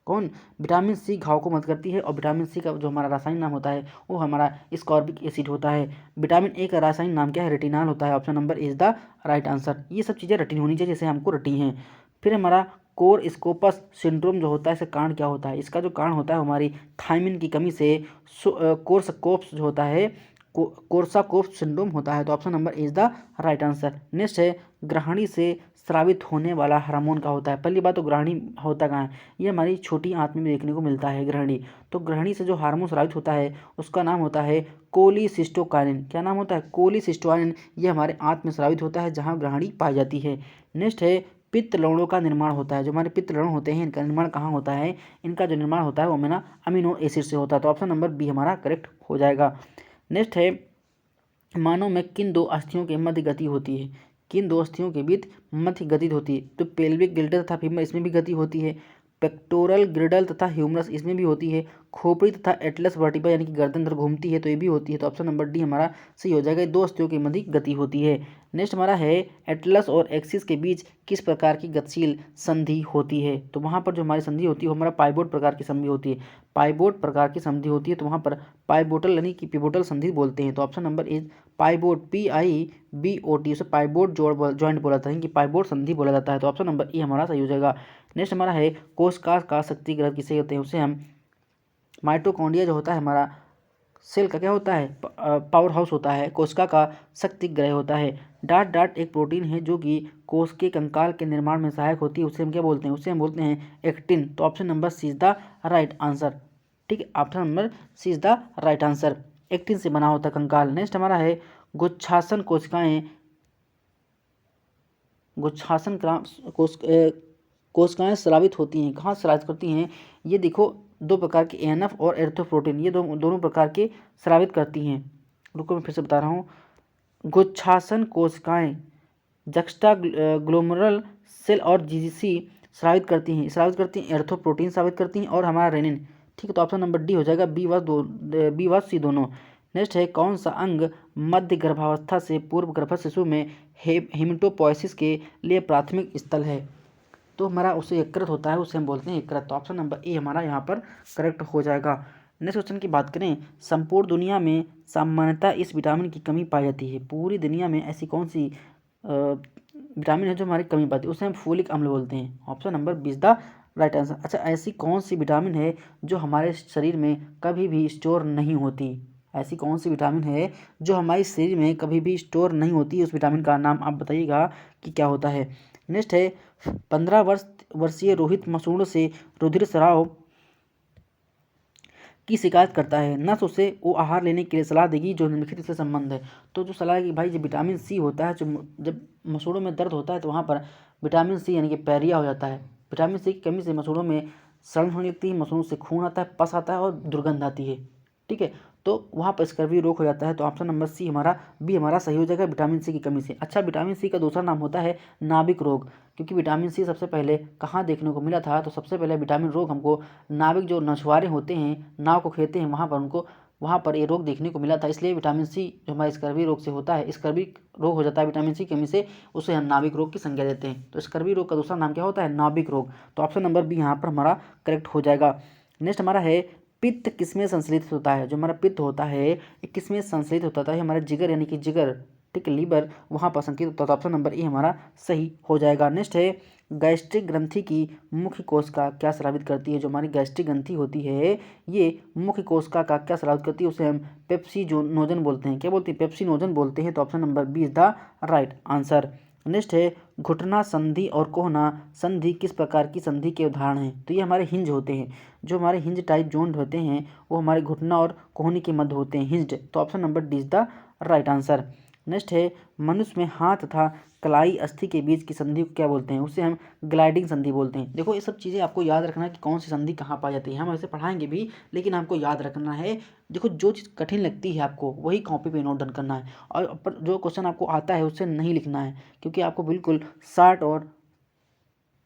कौन? विटामिन सी घाव को मदद करती है। और विटामिन सी का जो हमारा रासायनिक नाम होता है वो हमारा स्कॉर्बिक एसिड होता है। विटामिन ए का रासायनिक नाम क्या है? रेटिनॉल होता है। Option number is the right answer. ये सब चीज़ें रटी होनी चाहिए जैसे हमको रटी हैं। फिर हमारा कोर स्कोपस सिंड्रोम जो होता है, इसका कारण क्या होता है? इसका जो कारण होता है हमारी थायमिन की कमी से कोर्साकोफ्स जो होता है, कोर्साकोफ्स सिंड्रोम होता है। तो option number is the right answer. Next है, ग्रहणी से स्रावित होने वाला हार्मोन का होता है? पहली बात तो ग्रहणी होता कहाँ है? ये हमारी छोटी आंत में देखने को मिलता है ग्रहणी। तो ग्रहणी से जो हार्मोन स्रावित होता है उसका नाम होता है कोलिसिस्टोकाइनिन। क्या नाम होता है? कोलिसिस्टोकाइनिन। ये हमारे आंत में स्रावित होता है जहाँ ग्रहणी पाई जाती है। नेक्स्ट है, पित्त लवणों का निर्माण होता है। जो हमारे पित्त लवण होते हैं इनका निर्माण कहाँ होता है? इनका जो निर्माण होता है वो हमारा अमीनो एसिड से होता है। तो ऑप्शन नंबर बी हमारा करेक्ट हो जाएगा। नेक्स्ट है, मानव में किन दो अस्थियों के मध्य गति होती है? किन दो अस्थियों के बीच मध्य गति होती है? तो पेल्विक गिल्डर तथा फीमर इसमें भी गति होती है। पेक्टोरल ग्रिडल तथा ह्यूमरस इसमें भी होती है। खोपड़ी तथा एटलस वर्टिब्रा यानी कि गर्दन इधर घूमती है तो ये भी होती है। तो ऑप्शन नंबर डी हमारा सही हो जाएगा। दो अस्थियों के मध्य गति होती है। नेक्स्ट हमारा है, एटलस और एक्सिस के बीच किस प्रकार की गतिशील संधि होती है? तो वहाँ पर जो हमारी संधि होती है वो हमारा पाइवोट प्रकार की संधि होती है। पाइवोट प्रकार की संधि होती है तो वहाँ पर पाइवोटल यानी कि पिवोटल संधि बोलते हैं। तो option number is pivot, PIVOT, उसे पाइवोट जॉइंट बोला जाता है कि पाइवोट संधि बोला जाता है। तो ऑप्शन नंबर ई हमारा सही हो जाएगा। नेक्स्ट हमारा है, कोशिका का शक्ति ग्रह किसे कहते हैं? उसे हम माइटोकॉन्ड्रिया जो होता है हमारा सेल का क्या होता है, पावर हाउस होता है। कोशिका का शक्ति ग्रह होता है। डाट डाट एक प्रोटीन है जो कि कोश के कंकाल के निर्माण में सहायक होती है, उसे हम क्या बोलते हैं, उसे हम बोलते हैं एक्टिन। तो option number C is the right answer. ठीक है, option number C is the right answer. Actin से बना होता है कंकाल। नेक्स्ट हमारा है गुच्छासन कोशिकाएं, गुच्छासन कोशिकाएं स्रावित होती हैं, कहाँ स्रावित करती हैं, ये देखो दो प्रकार के एएनएफ और एरिथ्रोपोइटिन, ये दोनों प्रकार के स्रावित करती हैं। रुको मैं फिर से बता रहा हूँ। गुच्छासन कोशिकाएं जक्स्टा ग्लोमेरुलर सेल और जीजीसी स्रावित करती हैं, एरिथ्रोपोइटिन स्रावित करती हैं और हमारा रेनिन। ठीक है, तो ऑप्शन नंबर डी हो जाएगा, बी व सी दोनों। नेक्स्ट है कौन सा अंग मध्य गर्भावस्था से पूर्व गर्भस्थ शिशु में हेमेटोपोइसिस के लिए प्राथमिक स्थल है। तो हमारा उसे यकृत होता है, उसे हम बोलते हैं यकृत। तो ऑप्शन नंबर ए हमारा यहाँ पर करेक्ट हो जाएगा। नेक्स्ट क्वेश्चन की बात करें, संपूर्ण दुनिया में सामान्यतः इस विटामिन की कमी पाई जाती है। पूरी दुनिया में ऐसी कौन सी विटामिन है जो हमारी कमी पाती है, उसे हम फोलिक अम्ल बोलते हैं। Option number B is the right answer. अच्छा, ऐसी कौन सी विटामिन है जो हमारे शरीर में कभी भी स्टोर नहीं होती, ऐसी कौन सी विटामिन है जो हमारे शरीर में कभी भी स्टोर नहीं होती, उस विटामिन का नाम आप बताइएगा कि क्या होता है। नेक्स्ट है 15 वर्षीय रोहित मसूड़ से रुधिर स्राव की शिकायत करता है। नर्स उसे वो आहार लेने के लिए सलाह देगी जो निम्नलिखित से संबंध है। तो जो सलाह है कि भाई जो विटामिन सी होता है, जो जब मसूड़ों में दर्द होता है तो वहाँ पर विटामिन सी यानी कि पैरिया हो जाता है। विटामिन सी की कमी से मसूड़ों में सड़न होने लगती है, मसूड़ों से खून आता है, पस आता है और दुर्गंध आती है। ठीक है, तो वहाँ पर स्कर्वी रोग हो जाता है। तो ऑप्शन नंबर सी हमारा बी हमारा सही हो जाएगा, विटामिन सी की कमी से। अच्छा, विटामिन सी का दूसरा नाम होता है नाभिक रोग, क्योंकि विटामिन सी सबसे पहले कहाँ देखने को मिला था, तो सबसे पहले विटामिन रोग हमको नाविक जो मछुआरे होते हैं, नाव को खेते हैं, वहाँ पर ये रोग देखने को मिला था। इसलिए विटामिन सी जो हमारे स्कर्वी रोग से होता है, स्कर्वी रोग हो जाता है विटामिन सी की कमी से, उसे हम नाभिक रोग की संज्ञा देते हैं। तो स्कर्वी रोग का दूसरा नाम क्या होता है, नाभिक रोग। तो ऑप्शन नंबर बी यहाँ पर हमारा करेक्ट हो जाएगा। नेक्स्ट हमारा है पित्त किसमें संश्लेषित होता है। जो हमारा पित्त होता है ये किसमें संश्लेषित होता है, हमारे जिगर यानी कि जिगर, ठीक है, लीवर, वहाँ पर संकेत होता है। तो ऑप्शन नंबर ए हमारा सही हो जाएगा। नेक्स्ट है गैस्ट्रिक ग्रंथि की मुख्य कोशिका क्या स्रावित करती है। जो हमारी गैस्ट्रिक ग्रंथि होती है ये मुख्य कोशिका का क्या स्रावित करती है, उसे हम पेप्सिनोजन बोलते हैं। क्या बोलते हैं, पेप्सिनोजन बोलते हैं। तो option number B is the right answer. Next है घुटना संधि और कोहना संधि किस प्रकार की संधि के उदाहरण हैं। तो ये हमारे हिंज होते हैं। जो हमारे हिंज टाइप जोइंट होते हैं वो हमारे घुटना और कोहनी के मध्य होते हैं, हिंज्ड। तो option number D is the right answer. Next है मनुष्य में हाथ तथा कलाई अस्थि के बीच की संधि को क्या बोलते हैं, उसे हम ग्लाइडिंग संधि बोलते हैं। देखो ये सब चीज़ें आपको याद रखना है कि कौन सी संधि कहाँ पाई जाती है, हम ऐसे पढ़ाएंगे भी, लेकिन आपको याद रखना है। देखो जो चीज़ कठिन लगती है आपको वही कॉपी पे नोट डाउन करना है, और पर जो क्वेश्चन आपको आता है उससे नहीं लिखना है, क्योंकि आपको बिल्कुल शार्ट और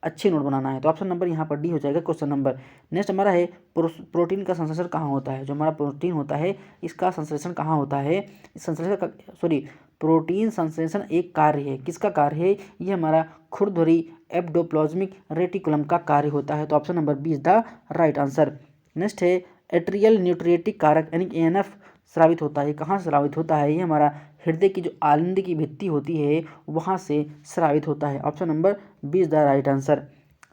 अच्छे नोट बनाना है। तो ऑप्शन नंबर यहाँ पर डी हो जाएगा क्वेश्चन नंबर। नेक्स्ट हमारा है प्रोटीन का संश्लेषण कहाँ होता है। जो हमारा प्रोटीन होता है इसका संश्लेषण कहाँ होता है, संश्लेषण का प्रोटीन संश्लेषण एक कार्य है, किसका कार्य है, ये हमारा खुरदुरी एब्डोप्लाज्मिक रेटिकुलम का कार्य होता है। तो option number B is the right answer. Next है एट्रियल न्यूट्रिएटिक कारक यानी कि एएनएफ स्रावित होता है, कहाँ स्रावित होता है, ये हमारा हृदय की जो आलिंद की भित्ति होती है वहाँ से स्रावित होता है। Option number B is the right answer.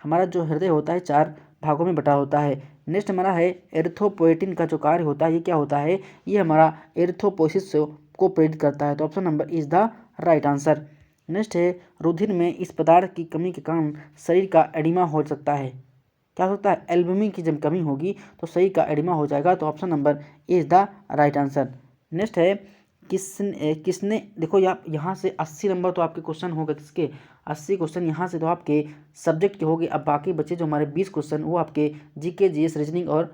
हमारा जो हृदय होता है 4 भागों में बटा होता है। नेक्स्ट हमारा है एरिथ्रोपोइटिन का जो कार्य होता है ये क्या होता है, ये हमारा एरिथ्रोपोइसिस को प्रेरित करता है। तो option number is the right answer. Next है रुधिर में इस पदार्थ की कमी के कारण शरीर का एडिमा हो सकता है, क्या होता है, एल्बुमिन की जब कमी होगी तो शरीर का एडिमा हो जाएगा। तो option number is the right answer. Next है किसने देखो यहाँ से 80 नंबर तो आपके क्वेश्चन होगा, किसके 80 क्वेश्चन यहाँ से तो आपके सब्जेक्ट के होंगे। अब बाकी बचे जो हमारे 20 क्वेश्चन वो आपके जीके जीएस रीजनिंग और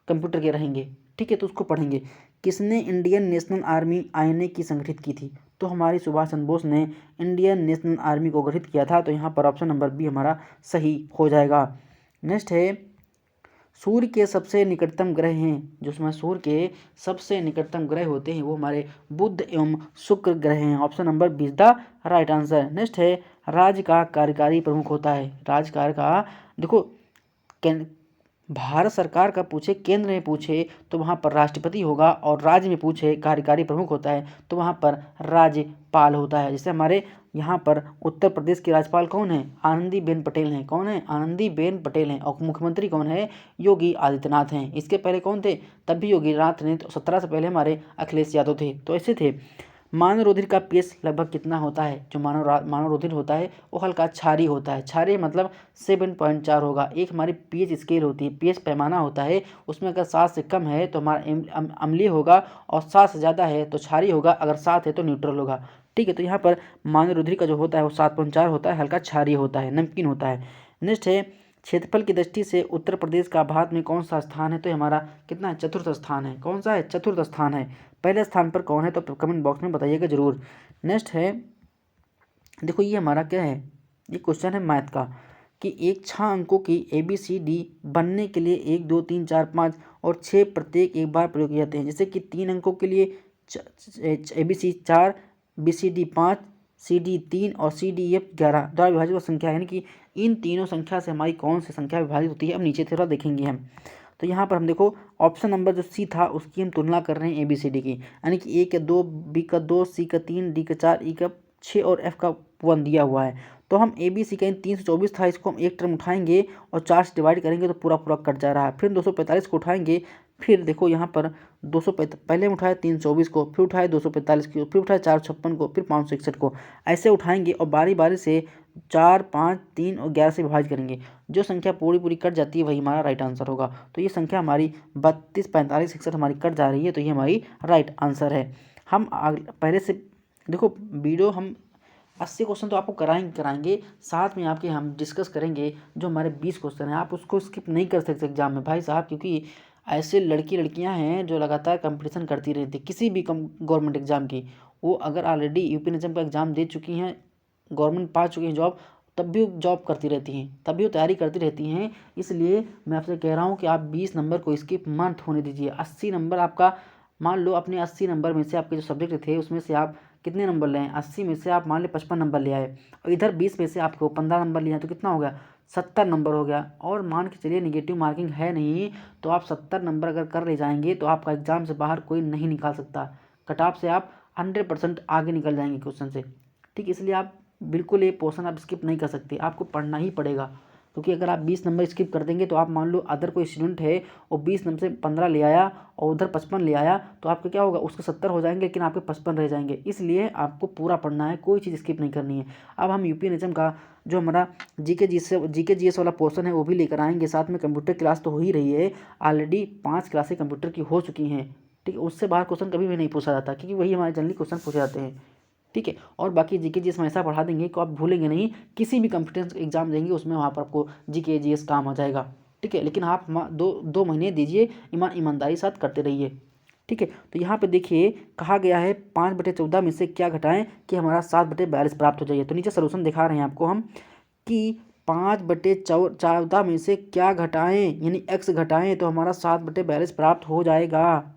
कंप्यूटर के रहेंगे। ठीक है, तो उसको पढ़ेंगे। किसने इंडियन नेशनल आर्मी आईएनए की संगठित की थी। तो हमारी सुभाष चंद्र बोस ने इंडियन नेशनल आर्मी को गठित किया था। तो यहाँ पर ऑप्शन नंबर बी हमारा सही हो जाएगा। नेक्स्ट है सूर्य के सबसे निकटतम ग्रह हैं, जो उसमें सूर्य के सबसे निकटतम ग्रह होते हैं वो हमारे बुध एवं शुक्र ग्रह हैं। Option number B is the right answer. Next है राज्य का कार्यकारी प्रमुख होता है। राज्य का देखो भारत सरकार का पूछे, केंद्र में पूछे तो वहाँ पर राष्ट्रपति होगा, और राज्य में पूछे कार्यकारी प्रमुख होता है तो वहाँ पर राज्यपाल होता है। जैसे हमारे यहाँ पर उत्तर प्रदेश के राज्यपाल कौन है? आनंदीबेन पटेल हैं। कौन है? आनंदीबेन पटेल हैं। और मुख्यमंत्री कौन है? योगी आदित्यनाथ हैं। इसके पहले कौन थे? तब भी योगी आदित्यनाथ ने। तो 17 से पहले हमारे अखिलेश यादव थे। तो ऐसे थे। मानव रुधिर का पीएच लगभग कितना होता है? जो मानव रुधिर होता है वो हल्का क्षारीय होता है। क्षारीय मतलब 7.4 होगा। एक हमारी पीएच स्केल होती है, पीएच पैमाना होता है, उसमें अगर 7 से कम है तो हमारा अम्लीय होगा, और 7 से ज़्यादा है तो क्षारीय होगा, अगर 7 है तो न्यूट्रल होगा। ठीक है, तो यहाँ पर मानव रुधिर का जो होता है वो 7.4 होता है, हल्का क्षारीय होता है, नमकीन होता है। नेक्स्ट है, क्षेत्रफल की दृष्टि से उत्तर प्रदेश का भारत में कौन सा स्थान है? तो हमारा कितना है? चतुर्थ स्थान है। कौन सा है? चतुर्थ स्थान है। पहले स्थान पर कौन है? तो कमेंट बॉक्स में बताइएगा जरूर। नेक्स्ट है, देखो ये हमारा क्या है, ये क्वेश्चन है मैथ का, कि एक 6 अंकों की ABCD बनने के लिए 1 2 3 4 5 और 6 प्रत्येक एक बार प्रयोग किए जाते हैं। जैसे कि 3 अंकों के लिए ABC 4, BCD 5, CD 3 और CDF 11 द्वारा विभाजित संख्या है, यानी कि इन तीनों संख्या से हमारी कौन सी संख्या विभाजित होती है? अब नीचे थोड़ा देखेंगे हम। तो यहाँ पर हम देखो ऑप्शन नंबर जो सी था उसकी हम तुलना कर रहे हैं ABCD की, यानी कि A का 2, B का 2, C का 3, D का 4, E का 6 और F का 1 दिया हुआ है। तो हम ABC का इन 324 था, इसको हम एक टर्म उठाएंगे और 4 से डिवाइड करेंगे तो पूरा पूरा कट जा रहा है। फिर 245 को उठाएंगे, फिर देखो यहाँ पर 245 पहले हम उठाए 324 को, फिर उठाए 245 को, फिर उठाए 456 को, फिर 561 को, ऐसे उठाएंगे और बारी बारी से 4, 5, 3 और 11 से विभाजित करेंगे। जो संख्या पूरी पूरी कट जाती है वही हमारा राइट आंसर होगा। तो ये संख्या हमारी 32, 45, 61 हमारी कट जा रही है, तो ये हमारी राइट आंसर है। हम पहले से देखो वीडियो हम 80 क्वेश्चन तो आपको कराएंगे, साथ में आपके हम डिस्कस करेंगे जो हमारे 20 क्वेश्चन हैं। आप उसको स्किप नहीं कर सकते एग्जाम में भाई साहब, क्योंकि ऐसे लड़कियां हैं जो लगातार कंपटीशन करती रहती किसी भी गवर्नमेंट एग्जाम की। वो अगर ऑलरेडी यूपी निज़म का एग्ज़ाम दे चुकी हैं, गवर्नमेंट पा चुकी हैं जॉब, तब भी वो जॉब करती रहती हैं, तब भी वो तैयारी करती रहती हैं। इसलिए मैं आपसे कह रहा हूँ कि आप 20 नंबर को स्किप मत होने दीजिए। 80 नंबर आपका, मान लो अपने 80 नंबर में से आपके जो सब्जेक्ट थे उसमें से आप कितने नंबर ले आए? 80 में से आप मान लो 55 नंबर ले आए, और इधर 20 में से आपको 15 नंबर लिए, तो कितना हो गया? 70 नंबर हो गया। और मान के चलिए निगेटिव मार्किंग है नहीं, तो आप 70 नंबर अगर कर ले जाएंगे तो आपका एग्जाम से बाहर कोई नहीं निकाल सकता। कट ऑफ से आप 100% आगे निकल जाएंगे क्वेश्चन से। ठीक, इसलिए आप बिल्कुल ये पोर्शन आप स्किप नहीं कर सकते, आपको पढ़ना ही पड़ेगा। क्योंकि अगर आप 20 नंबर स्किप कर देंगे तो आप मान लो अदर कोई स्टूडेंट है और 20 नंबर से 15 ले आया और उधर 55 ले आया, तो आपका क्या होगा? उसके 70 हो जाएंगे लेकिन आपके 55 रह जाएंगे। इसलिए आपको पूरा पढ़ना है, कोई चीज़ स्किप नहीं करनी है। अब हम यूपी निज़म का जो हमारा GK GS वाला पोर्शन है वो भी लेकर आएंगे, साथ में कंप्यूटर क्लास तो हो ही रही है, ऑलरेडी 5 क्लासें कंप्यूटर की हो चुकी हैं। ठीक है, उससे बाहर क्वेश्चन कभी भी नहीं पूछा जाता, क्योंकि वही हमारे जनरली क्वेश्चन पूछे जाते हैं। ठीक है, और बाकी GK GS में ऐसा पढ़ा देंगे कि आप भूलेंगे नहीं, किसी भी कॉम्पिटेंस एग्जाम देंगे उसमें वहाँ पर आपको GK GS काम आ जाएगा। ठीक है, लेकिन आप 2 महीने दीजिए, ईमानदारी साथ करते रहिए। ठीक है, तो यहाँ पे देखिए कहा गया है 5/14 में से क्या घटाएं कि हमारा 7/42 प्राप्त हो जाइए। तो नीचे सोल्यूशन दिखा रहे हैं आपको हम कि 5/14 में से क्या घटाएं, यानी x घटाएं तो हमारा 7/42 प्राप्त हो जाएगा।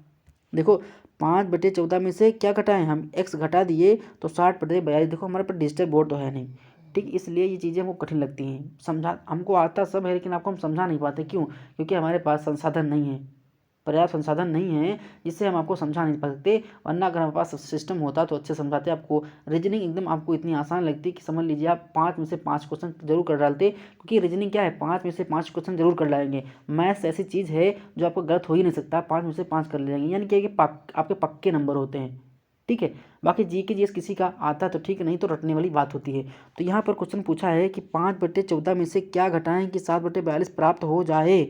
देखो 5/14 में से क्या घटाएं? हम x घटा दिए तो 60/42। देखो हमारे पास डिजिटल बोर्ड तो है नहीं, ठीक, इसलिए ये चीज़ें हमको कठिन लगती हैं। समझा, हमको आता सब है लेकिन आपको हम समझा नहीं पाते। क्यों? क्योंकि हमारे पास संसाधन नहीं है, पर्याप्त संसाधन नहीं है, जिससे हम आपको समझा नहीं सकते। वरना अगर हमारे पास सिस्टम होता तो अच्छे समझाते आपको। रीजनिंग एकदम आपको इतनी आसान लगती कि समझ लीजिए आप 5 में से 5 क्वेश्चन जरूर कर डालते, क्योंकि रीजनिंग क्या है, 5 में से 5 क्वेश्चन जरूर कर डालेंगे। मैथ्स ऐसी चीज़ है जो आपको गलत हो ही नहीं सकता, 5 में से 5 कर ले जाएंगे, यानी कि आपके पक्के नंबर होते हैं। ठीक है, बाकी GK GS किसी का आता तो ठीक, नहीं तो रटने वाली बात होती है। तो यहाँ पर क्वेश्चन पूछा है कि 5/14 में से क्या घटाएं कि 7/42 प्राप्त हो जाए।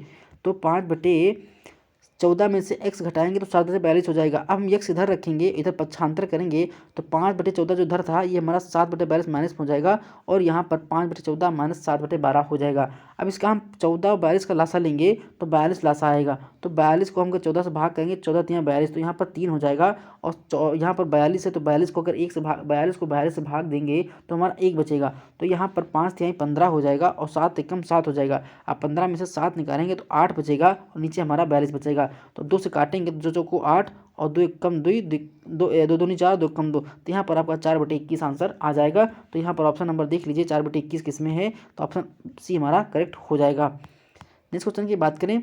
तो 5/14 में से x घटाएंगे तो 7/42 हो जाएगा। अब हम x इधर रखेंगे, इधर पक्षांतर करेंगे तो 5/14 जो इधर था ये हमारा 7/42 माइनस हो जाएगा, और यहाँ पर 5/14 माइनस 7/12 हो जाएगा। अब इसका हम 14 और 42 का लासा लेंगे तो 42 लासा आएगा, तो 42 को हम 14 से भाग करेंगे, 14 3 42, तो यहाँ पर 3 हो जाएगा। और यहाँ पर 42 है तो 42 को अगर 1 से भाग 42 को 42 से भाग देंगे तो हमारा 1 बचेगा। तो यहाँ पर 5 3 15 हो जाएगा, और 7 एकम 7 हो जाएगा। अब 15 में से 7 निकालेंगे तो 8 बचेगा, और नीचे हमारा 42 बचेगा। तो 2 से काटेंगे तो 2 को 8 और 2 एकम 2, 2 दूनी 4, 2 एकम 2, तो यहाँ पर आपका 4/21 आंसर आ जाएगा। तो यहाँ पर ऑप्शन नंबर देख लीजिए 4/21 किस में है, तो ऑप्शन सी हमारा करेक्ट हो जाएगा। नेक्स्ट क्वेश्चन की बात करें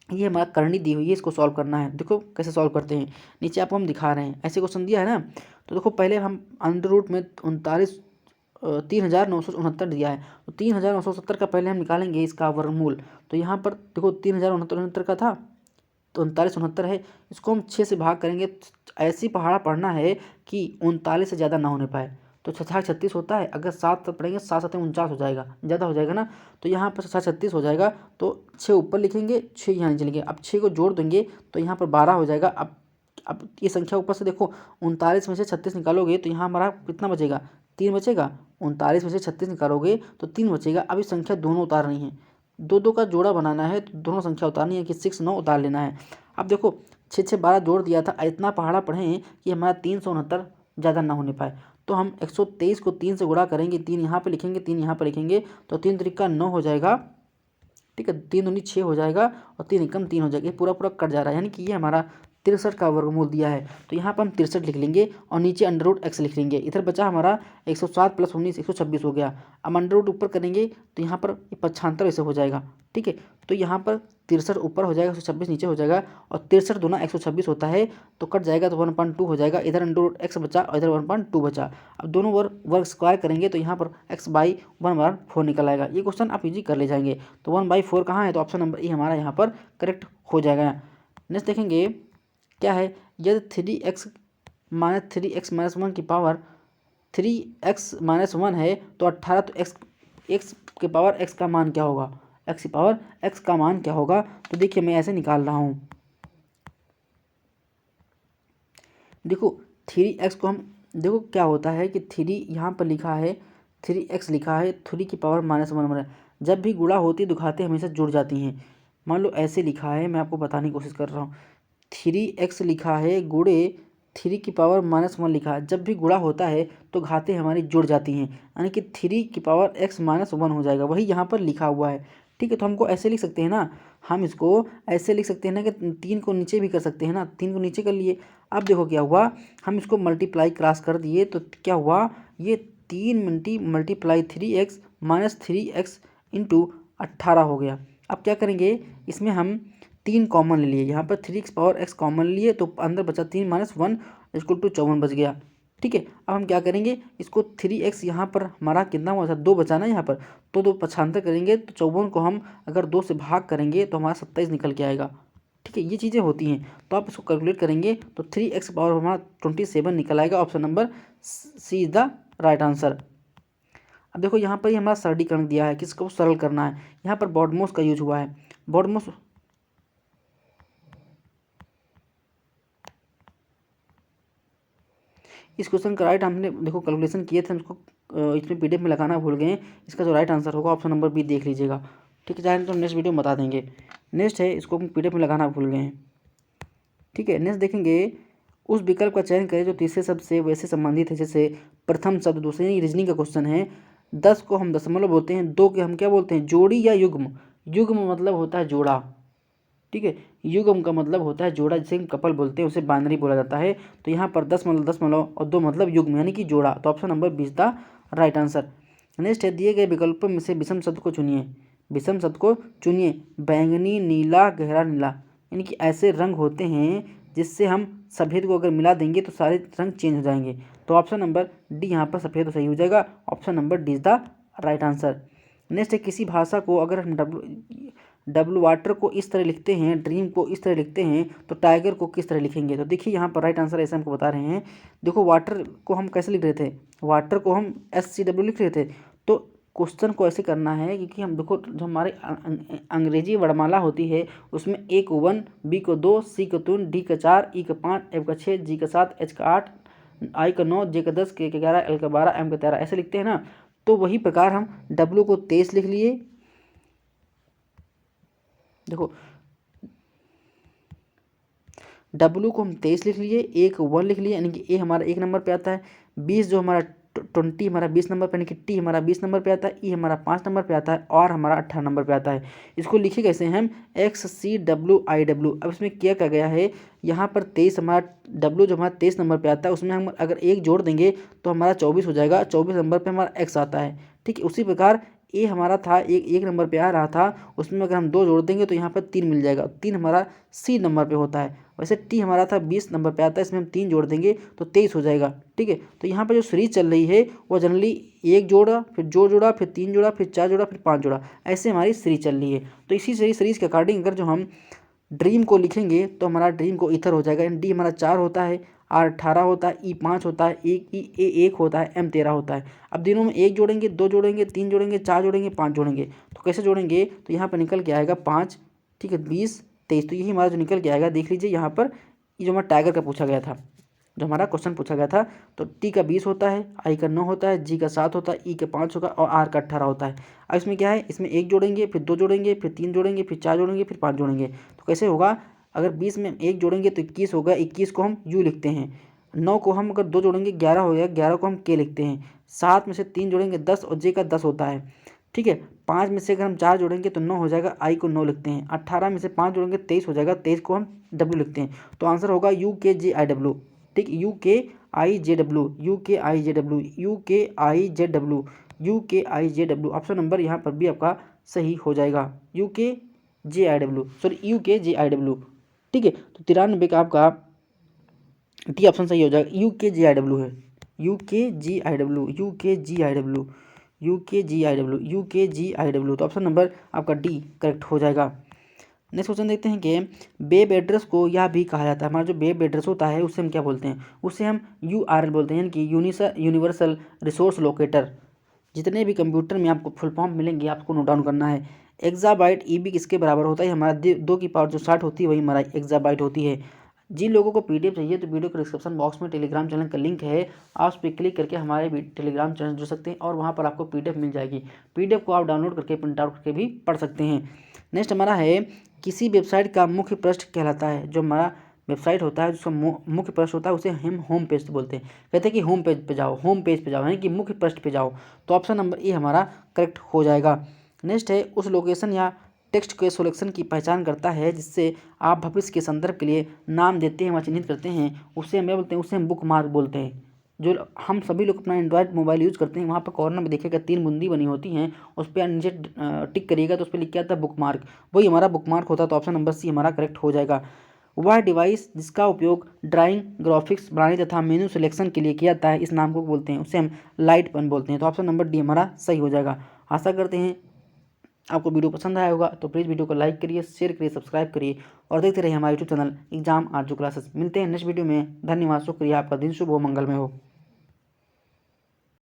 ये हमारा करनी दी हुई है, इसको सॉल्व करना है। देखो कैसे सॉल्व करते हैं, नीचे आपको हम दिखा रहे हैं। ऐसे क्वेश्चन दिया है ना, तो देखो पहले हम अंडर रूट में 39,969 दिया है, तो 3,970 का पहले हम निकालेंगे इसका वर्गमूल। तो यहाँ पर देखो 3,069 का था, तो 3969 है, इसको हम 6 से भाग करेंगे। ऐसी पहाड़ा पढ़ना है कि 39 से ज़्यादा ना होने पाए। तो 6×36 होता है, अगर 7 तक पढ़ेंगे 7×7 49 हो जाएगा, ज़्यादा हो जाएगा ना। तो यहाँ पर 6×36 हो जाएगा, तो 6 ऊपर लिखेंगे, 6 यहाँ नीचे लिखेंगे। अब 6 को जोड़ देंगे तो यहाँ पर 12 हो जाएगा। अब ये संख्या ऊपर से देखो, 39 में से 36 निकालोगे तो यहाँ हमारा कितना बचेगा, 3 बचेगा। 39 में से 36 निकालोगे तो 3 बचेगा। अब ये संख्या दोनों उतारनी है, दो दो का जोड़ा बनाना है, तो दोनों संख्या उतारनी है कि 6 9 उतार लेना है। अब देखो 6 6 12 जोड़ दिया था, इतना पहाड़ा पढ़ें कि हमारा 369 ज़्यादा ना होने पाए। तो हम 123 को 3 से गुणा करेंगे, 3 यहाँ पे लिखेंगे, 3 यहाँ पे लिखेंगे, तो 3 त्रिका 9 हो जाएगा, ठीक है। 3 दूनी 6 हो जाएगा और 3 एकम 3 हो जाएगा, ये पूरा पूरा कट जा रहा है, यानी कि ये हमारा 63 का वर्गमूल दिया है। तो यहाँ पर हम 63 लिख लेंगे और नीचे अंडर रूट x लिख लेंगे। इधर बचा हमारा 107 + 19 126 हो गया। अब अंडर रूट ऊपर करेंगे तो यहाँ पर 95 ऐसे हो जाएगा, ठीक है। तो यहाँ पर 63 ऊपर हो जाएगा, 126 नीचे हो जाएगा, और 63 दूना 126 होता है, तो कट जाएगा तो 1/2 हो जाएगा। इधर अंडर रूट x बचा और इधर 1/2 बचा। अब दोनों वर्ग स्क्वायर करेंगे तो यहाँ पर x/1/4 निकल आएगा। ये क्वेश्चन आप इजी कर ले जाएंगे। तो 1/4 कहाँ है, तो ऑप्शन नंबर ए हमारा यहाँ पर करेक्ट हो जाएगा। नेक्स्ट देखेंगे क्या है, यदि 3x - 1 की पावर 3x - 1 है तो 18, तो x के पावर x का मान क्या होगा, x की पावर x का मान क्या होगा। तो देखिए मैं ऐसे निकाल रहा हूँ, देखो 3x को हम, देखो क्या होता है कि 3 यहाँ पर लिखा है, 3x लिखा है, 3 की पावर -1 बन रहा है। जब भी गुणा होती है तो घातें हमेशा जुड़ जाती हैं। मान लो ऐसे लिखा है, मैं आपको बताने की कोशिश कर रहा हूँ, 3x लिखा है गुणे 3 की पावर -1 लिखा है। जब भी गुणा होता है तो घातें हमारी जुड़ जाती हैं, यानी कि 3 की पावर x - 1 हो जाएगा, वही यहाँ पर लिखा हुआ है, ठीक है। तो हमको ऐसे लिख सकते हैं ना, हम इसको ऐसे लिख सकते हैं ना कि 3 को नीचे भी कर सकते हैं ना, 3 को नीचे कर लिए। अब देखो क्या हुआ, हम इसको मल्टीप्लाई क्रॉस कर दिए तो क्या हुआ, ये 3 मल्टीप्लाई 3x - 3x इंटू 18 हो गया। अब क्या करेंगे, इसमें हम 3 कॉमन ले लिए, यहाँ पर 3x कॉमन लिए तो अंदर बचा 3 - 1 = 54 बच गया, ठीक है। अब हम क्या करेंगे, इसको 3x यहाँ पर हमारा कितना बचा, 2 बचा ना यहाँ पर, तो 2 पक्षांतर करेंगे तो 54 को हम अगर 2 से भाग करेंगे तो हमारा 27 निकल के आएगा, ठीक है। ये चीज़ें होती हैं, तो आप इसको कैलकुलेट करेंगे तो 3x पावर हमारा 27 निकल आएगा। Option number C is the right answer. अब देखो यहाँ पर ही हमारा सरलीकरण दिया है, किसको सरल करना है, यहाँ पर बॉडमोस का यूज हुआ है। बॉडमोस इस क्वेश्चन का राइट, हमने देखो कैलकुलेशन किए थे, उसको इसमें पीडीएफ में लगाना भूल गए। इसका जो राइट आंसर होगा ऑप्शन नंबर बी देख लीजिएगा, ठीक है। चाहे तो नेक्स्ट वीडियो में बता देंगे। नेक्स्ट है, इसको पीडीएफ में लगाना भूल गए हैं, ठीक है। नेक्स्ट देखेंगे, उस विकल्प का चयन करें जो तीसरे शब्द से वैसे संबंधित है जैसे प्रथम शब्द दूसरे। रीजनिंग का क्वेश्चन है। 10 को हम दशमलव बोलते हैं, 2 के हम क्या बोलते हैं, जोड़ी या युग्म। युग्म मतलब होता है जोड़ा, ठीक है। युग्म का मतलब होता है जोड़ा, जिसे हम कपल बोलते हैं, उसे बाइनरी बोला जाता है। तो यहाँ पर 10 मतलब दशमलव और 2 मतलब युग्म, यानी कि जोड़ा। तो option number 20 the right answer. Next है, दिए गए विकल्पों में से विषम शब्द को चुनिए। विषम शब्द को चुनिए, बैंगनी, नीला, गहरा नीला, यानी कि ऐसे रंग होते हैं जिससे हम सफ़ेद को अगर मिला देंगे तो सारे रंग चेंज हो जाएंगे। तो ऑप्शन नंबर डी यहाँ पर सफ़ेद सही हो जाएगा। Option number D is the right answer. Next है, किसी भाषा को अगर हम डब्लू वाटर को इस तरह लिखते हैं, ड्रीम को इस तरह लिखते हैं, तो टाइगर को किस तरह लिखेंगे। तो देखिए यहाँ पर राइट आंसर ऐसे हमको बता रहे हैं। देखो वाटर को हम कैसे लिख रहे थे, वाटर को हम SCW लिख रहे थे। तो क्वेश्चन को ऐसे करना है, क्योंकि हम देखो जो हमारे अंग्रेजी वर्णमाला होती है उसमें A को 1, B को 2, C को 3, D का 4, E का 5, F का 6, G का 7, H का 8, I का 9, J का 10, K का 11, L का 12, M का 13 ऐसे लिखते हैं ना। तो वही प्रकार हम W को 23 लिख लिए। देखो W को हम 23 लिख लिए, A को 1 लिख लिए, यानी कि A हमारा 1 नंबर पे आता है। 20 जो हमारा 20 हमारा 20 नंबर पे, यानी कि T हमारा 20 नंबर पे आता है। E हमारा 5 नंबर पे आता है और हमारा 18 नंबर पे आता है। इसको लिखे कैसे हैं हम, XCWIW। अब इसमें क्या क्या गया है, यहाँ पर 23 हमारा W जो हमारा 23 नंबर पे आता है, उसमें हम अगर 1 जोड़ देंगे तो हमारा 24 हो जाएगा। 24 नंबर पर हमारा X आता है, ठीक है। उसी प्रकार ए हमारा था एक नंबर पे आ रहा था, उसमें अगर हम 2 जोड़ देंगे तो यहाँ पर 3 मिल जाएगा। 3 हमारा सी नंबर पे होता है। वैसे टी हमारा था 20 नंबर पे आता है, इसमें हम 3 जोड़ देंगे तो 23 हो जाएगा। ठीक है, तो यहाँ पर जो सीरीज चल रही है वो जनरली 1 जोड़ा, फिर जोड़ा, फिर 3 जोड़ा, फिर 4 जोड़ा, फिर 5 जोड़ा, ऐसे हमारी सीरीज चल रही है। तो इसी सीरीज के अकॉर्डिंग अगर जो हम ड्रीम को लिखेंगे तो हमारा ड्रीम को ईथर हो जाएगा। डी हमारा 4 होता है, आर 18 होता है, ई 5 होता है, ए 1 होता है, एम 13 होता है। अब दिनों में 1 जोड़ेंगे, 2 जोड़ेंगे, 3 जोड़ेंगे, 4 जोड़ेंगे, 5 जोड़ेंगे। तो कैसे जोड़ेंगे, तो यहाँ पर निकल के आएगा 5, ठीक है, 20, 23। तो यही हमारा जो निकल के आएगा, देख लीजिए यहाँ पर, ये जो हमारा टाइगर का पूछा गया था, जो हमारा क्वेश्चन पूछा गया था, तो टी का 20 होता है, आई का 9 होता है, जी का 7 होता है, ई का 5 होगा और आर का 18 होता है। अब इसमें क्या है, इसमें 1 जोड़ेंगे, फिर 2 जोड़ेंगे, फिर 3 जोड़ेंगे, फिर 4 जोड़ेंगे, फिर 5 जोड़ेंगे। तो कैसे होगा, अगर 20 में 1 जोड़ेंगे तो 21 होगा, 21 को हम यू लिखते हैं। 9 को हम अगर 2 जोड़ेंगे 11 हो गया, 11 को हम के लिखते हैं। 7 में से 3 जोड़ेंगे 10 और जे का 10 होता है। ठीक है, 5 में से अगर हम 4 जोड़ेंगे तो 9 हो जाएगा, आई को 9 लिखते हैं। 18 में से 5 जोड़ेंगे 23 हो जाएगा, 23 को हम डब्ल्यू लिखते हैं। तो आंसर होगा यू के जे आई डब्ल्यू। ठीक, यू के आई जे डब्ल्यू, यू के आई जे डब्ल्यू, यू के आई जे डब्ल्यू, यू के आई जे डब्ल्यू। ऑप्शन नंबर यहाँ पर भी आपका सही हो जाएगा, यू के जे आई डब्ल्यू, सॉरी यू के जे आई डब्ल्यू। ठीक है, तो 93 का आपका डी ऑप्शन सही हो जाएगा, यू के जी आई डब्ल्यू है, यू के जी आई डब्ल्यू, यू के जी आई डब्ल्यू, यू के जी आई डब्ल्यू, यू के जी आई डब्ल्यू। तो ऑप्शन नंबर आपका डी करेक्ट हो जाएगा। नेक्स्ट क्वेश्चन देखते हैं कि वेब एड्रेस को यह भी कहा जाता है, हमारा जो वेब एड्रेस होता है उससे हम क्या बोलते हैं, उससे हम URL बोलते हैं, यानी कि यूनिवर्सल रिसोर्स लोकेटर। जितने भी कंप्यूटर में आपको फुल फॉर्म मिलेंगे आपको नोट डाउन करना है। एक्साबाइट ईबी किसके बराबर होता है, हमारा 2 की पावर जो 60 होती है वही हमारा एक्साबाइट होती है। जिन लोगों को PDF चाहिए तो वीडियो के डिस्क्रिप्शन बॉक्स में टेलीग्राम चैनल का लिंक है, आप उस पर क्लिक करके हमारे टेलीग्राम चैनल जुड़ सकते हैं और वहाँ पर आपको PDF मिल जाएगी। PDF को आप डाउनलोड करके प्रिंट आउट करके भी पढ़ सकते हैं। नेक्स्ट हमारा है, किसी वेबसाइट का मुख्य पृष्ठ कहलाता है। जो हमारा वेबसाइट होता है जिसका मुख्य पृष्ठ होता है उसे हम होम पेज बोलते हैं। कहते हैं कि होम पेज पे जाओ, होम पेज पे जाओ, यानी कि मुख्य पृष्ठ पे जाओ। तो ऑप्शन नंबर ए हमारा करेक्ट हो जाएगा। नेक्स्ट है, उस लोकेशन या टेक्स्ट के सिलेक्शन की पहचान करता है जिससे आप भविष्य के संदर्भ के लिए नाम देते हैं व चिन्हित करते हैं, उससे हम क्या बोलते हैं, उससे हम बुक मार्क बोलते हैं। जो हम सभी लोग अपना एंड्रॉयड मोबाइल यूज़ करते हैं, वहाँ पर कॉर्नर में देखिएगा 3 बूंदी बनी होती हैं, उस पर नीचे टिक करिएगा तो उस पर लिख के आता है बुक मार्क, वही हमारा बुक मार्क होता है। तो ऑप्शन नंबर सी हमारा करेक्ट हो जाएगा। वह डिवाइस जिसका उपयोग ड्राइंग, ग्राफिक्स बनाने तथा मेनू सिलेक्शन के लिए किया जाता है, इस नाम को बोलते हैं, उसे हम लाइट पेन बोलते हैं। तो ऑप्शन नंबर डी हमारा सही हो जाएगा। आशा करते हैं आपको वीडियो पसंद आया होगा, तो प्लीज़ वीडियो को लाइक करिए, शेयर करिए, सब्सक्राइब करिए और देखते रहिए हमारा यूट्यूब चैनल एग्जाम आरजू क्लासेस। मिलते हैं नेक्स्ट वीडियो में। धन्यवाद, शुक्रिया, आपका दिन शुभ हो, मंगलमय हो।